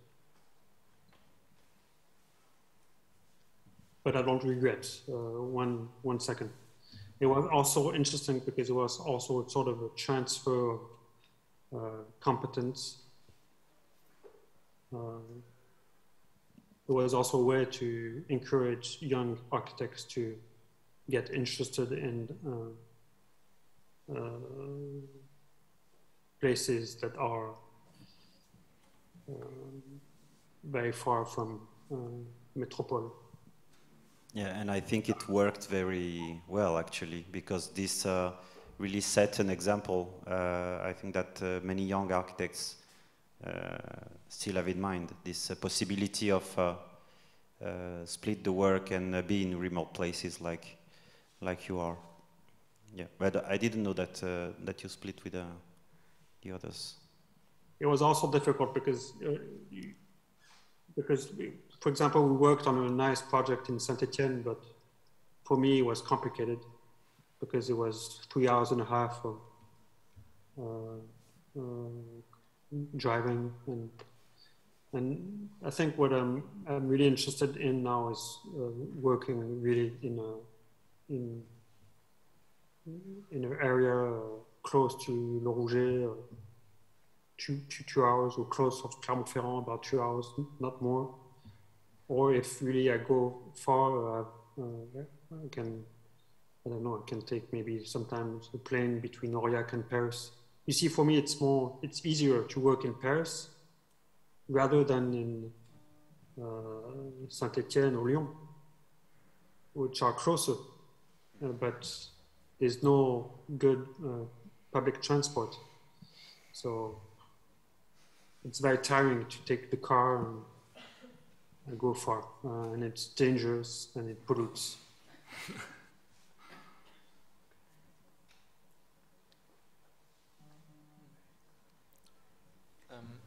Speaker 4: But I don't regret one second. It was also interesting because it was also sort of a transfer of competence. It was also a way to encourage young architects to get interested in places that are very far from metropole.
Speaker 9: Yeah, and I think it worked very well, actually, because this really set an example. I think that many young architects still have in mind this possibility of split the work and be in remote places like you are. Yeah, but I didn't know that that you split with the others.
Speaker 4: It was also difficult because for example, we worked on a nice project in Saint-Etienne, but for me it was complicated because it was 3.5 hours of driving, and I think what I'm really interested in now is working really in an area close to Le Rouget, 2 hours, or close to Clermont-Ferrand, about 2 hours, not more. Or if really I go far, I can take maybe sometimes a plane between Aurillac and Paris. You see, for me, it's easier to work in Paris rather than in Saint-Etienne or Lyon, which are closer, but there's no good public transport. So it's very tiring to take the car and go far, and it's dangerous and it pollutes.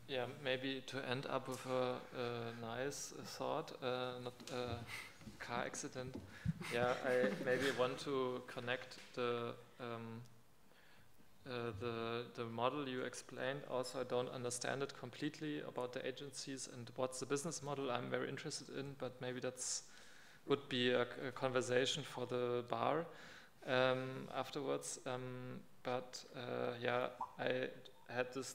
Speaker 5: Yeah, maybe to end up with a nice thought, not a car accident. Yeah, I maybe want to connect the model you explained. Also, I don't understand it completely about the agencies and what's the business model I'm very interested in, but maybe would be a conversation for the bar afterwards. Yeah, I had this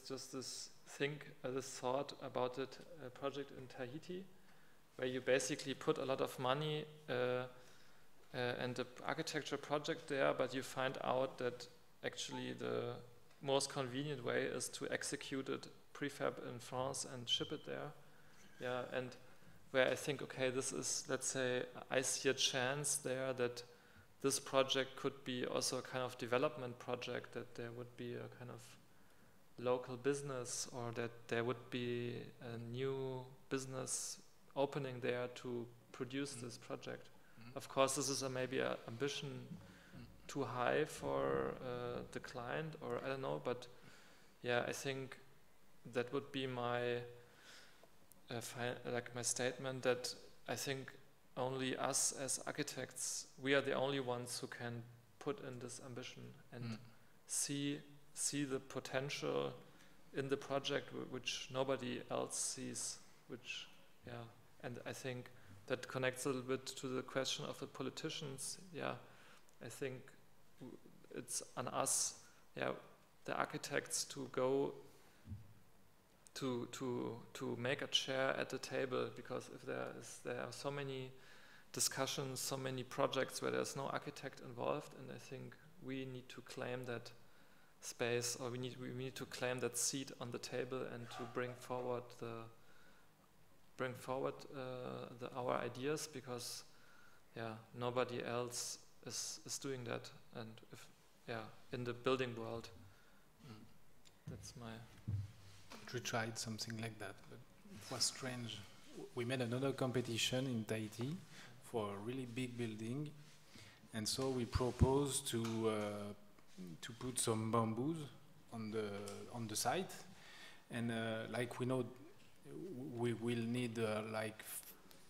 Speaker 5: thought about it, a project in Tahiti, where you basically put a lot of money and the architecture project there, but you find out that actually the most convenient way is to execute it prefab in France and ship it there. Yeah, and where I think, okay, this is, let's say, I see a chance there that this project could be also a kind of development project, that there would be a kind of local business, or that there would be a new business opening there to produce this project. Of course, this is maybe an ambition too high for the client, or I don't know, but yeah, I think that would be my my statement, that I think only us as architects, we are the only ones who can put in this ambition and see the potential in the project which nobody else sees, which, yeah, and I think that connects a little bit to the question of the politicians. Yeah, I think it's on us, yeah, the architects, to go to make a chair at the table, because if there are so many discussions, so many projects where there's no architect involved, and I think we need to claim that space, or we need to claim that seat on the table, and to bring forward our ideas, because yeah, nobody else is doing that, and if, yeah, in the building world, that's my.
Speaker 3: We tried something like that, but it was strange. We made another competition in Tahiti for a really big building, and so we proposed to put some bamboos on the site, and like we know, we will need like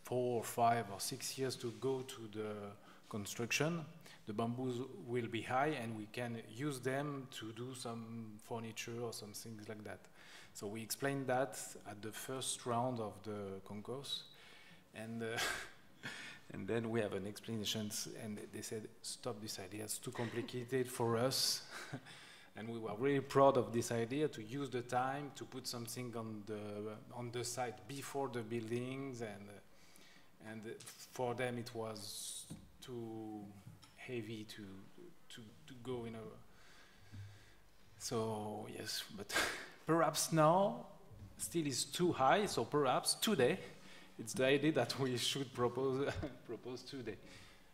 Speaker 3: 4 or 5 or 6 years to go to the construction. The bamboos will be high, and we can use them to do some furniture or some things like that. So we explained that at the first round of the concourse, and and then we have an explanation, and they said, stop this idea, it's too complicated for us. And we were really proud of this idea, to use the time to put something on the site before the buildings, and for them it was too heavy to go in a. So yes, but perhaps now still is too high. So perhaps today, it's the idea that we should propose today,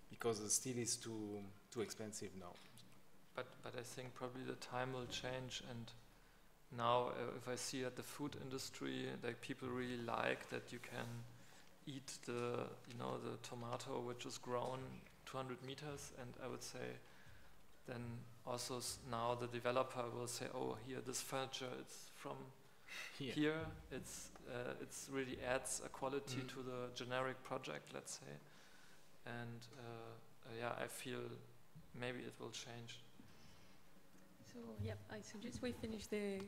Speaker 3: because the steel is too expensive now.
Speaker 5: But I think probably the time will change, and now if I see at the food industry, like, people really like that you can eat the tomato which is grown 200 meters, and I would say then also now the developer will say, oh, here, this furniture, it's from here. It's really adds a quality to the generic project, let's say, and yeah, I feel maybe it will change.
Speaker 1: So yeah, I suggest we finish the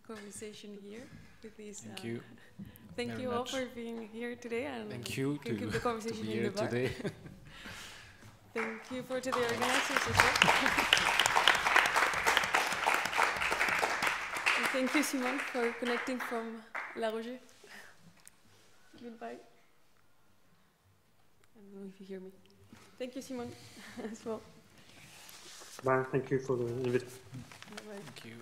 Speaker 1: conversation here with this.
Speaker 3: Thank you.
Speaker 1: Thank you all for being here today, and
Speaker 3: thank you
Speaker 1: to keep the conversation
Speaker 3: to be
Speaker 1: in
Speaker 3: here
Speaker 1: the bar.
Speaker 3: today.
Speaker 1: Thank you to the organizers as well. And thank you, Simone, for connecting from La Roger. Goodbye. I don't know if you hear me. Thank you, Simone, as well.
Speaker 4: Bye. Thank you for the invitation.
Speaker 3: Thank you.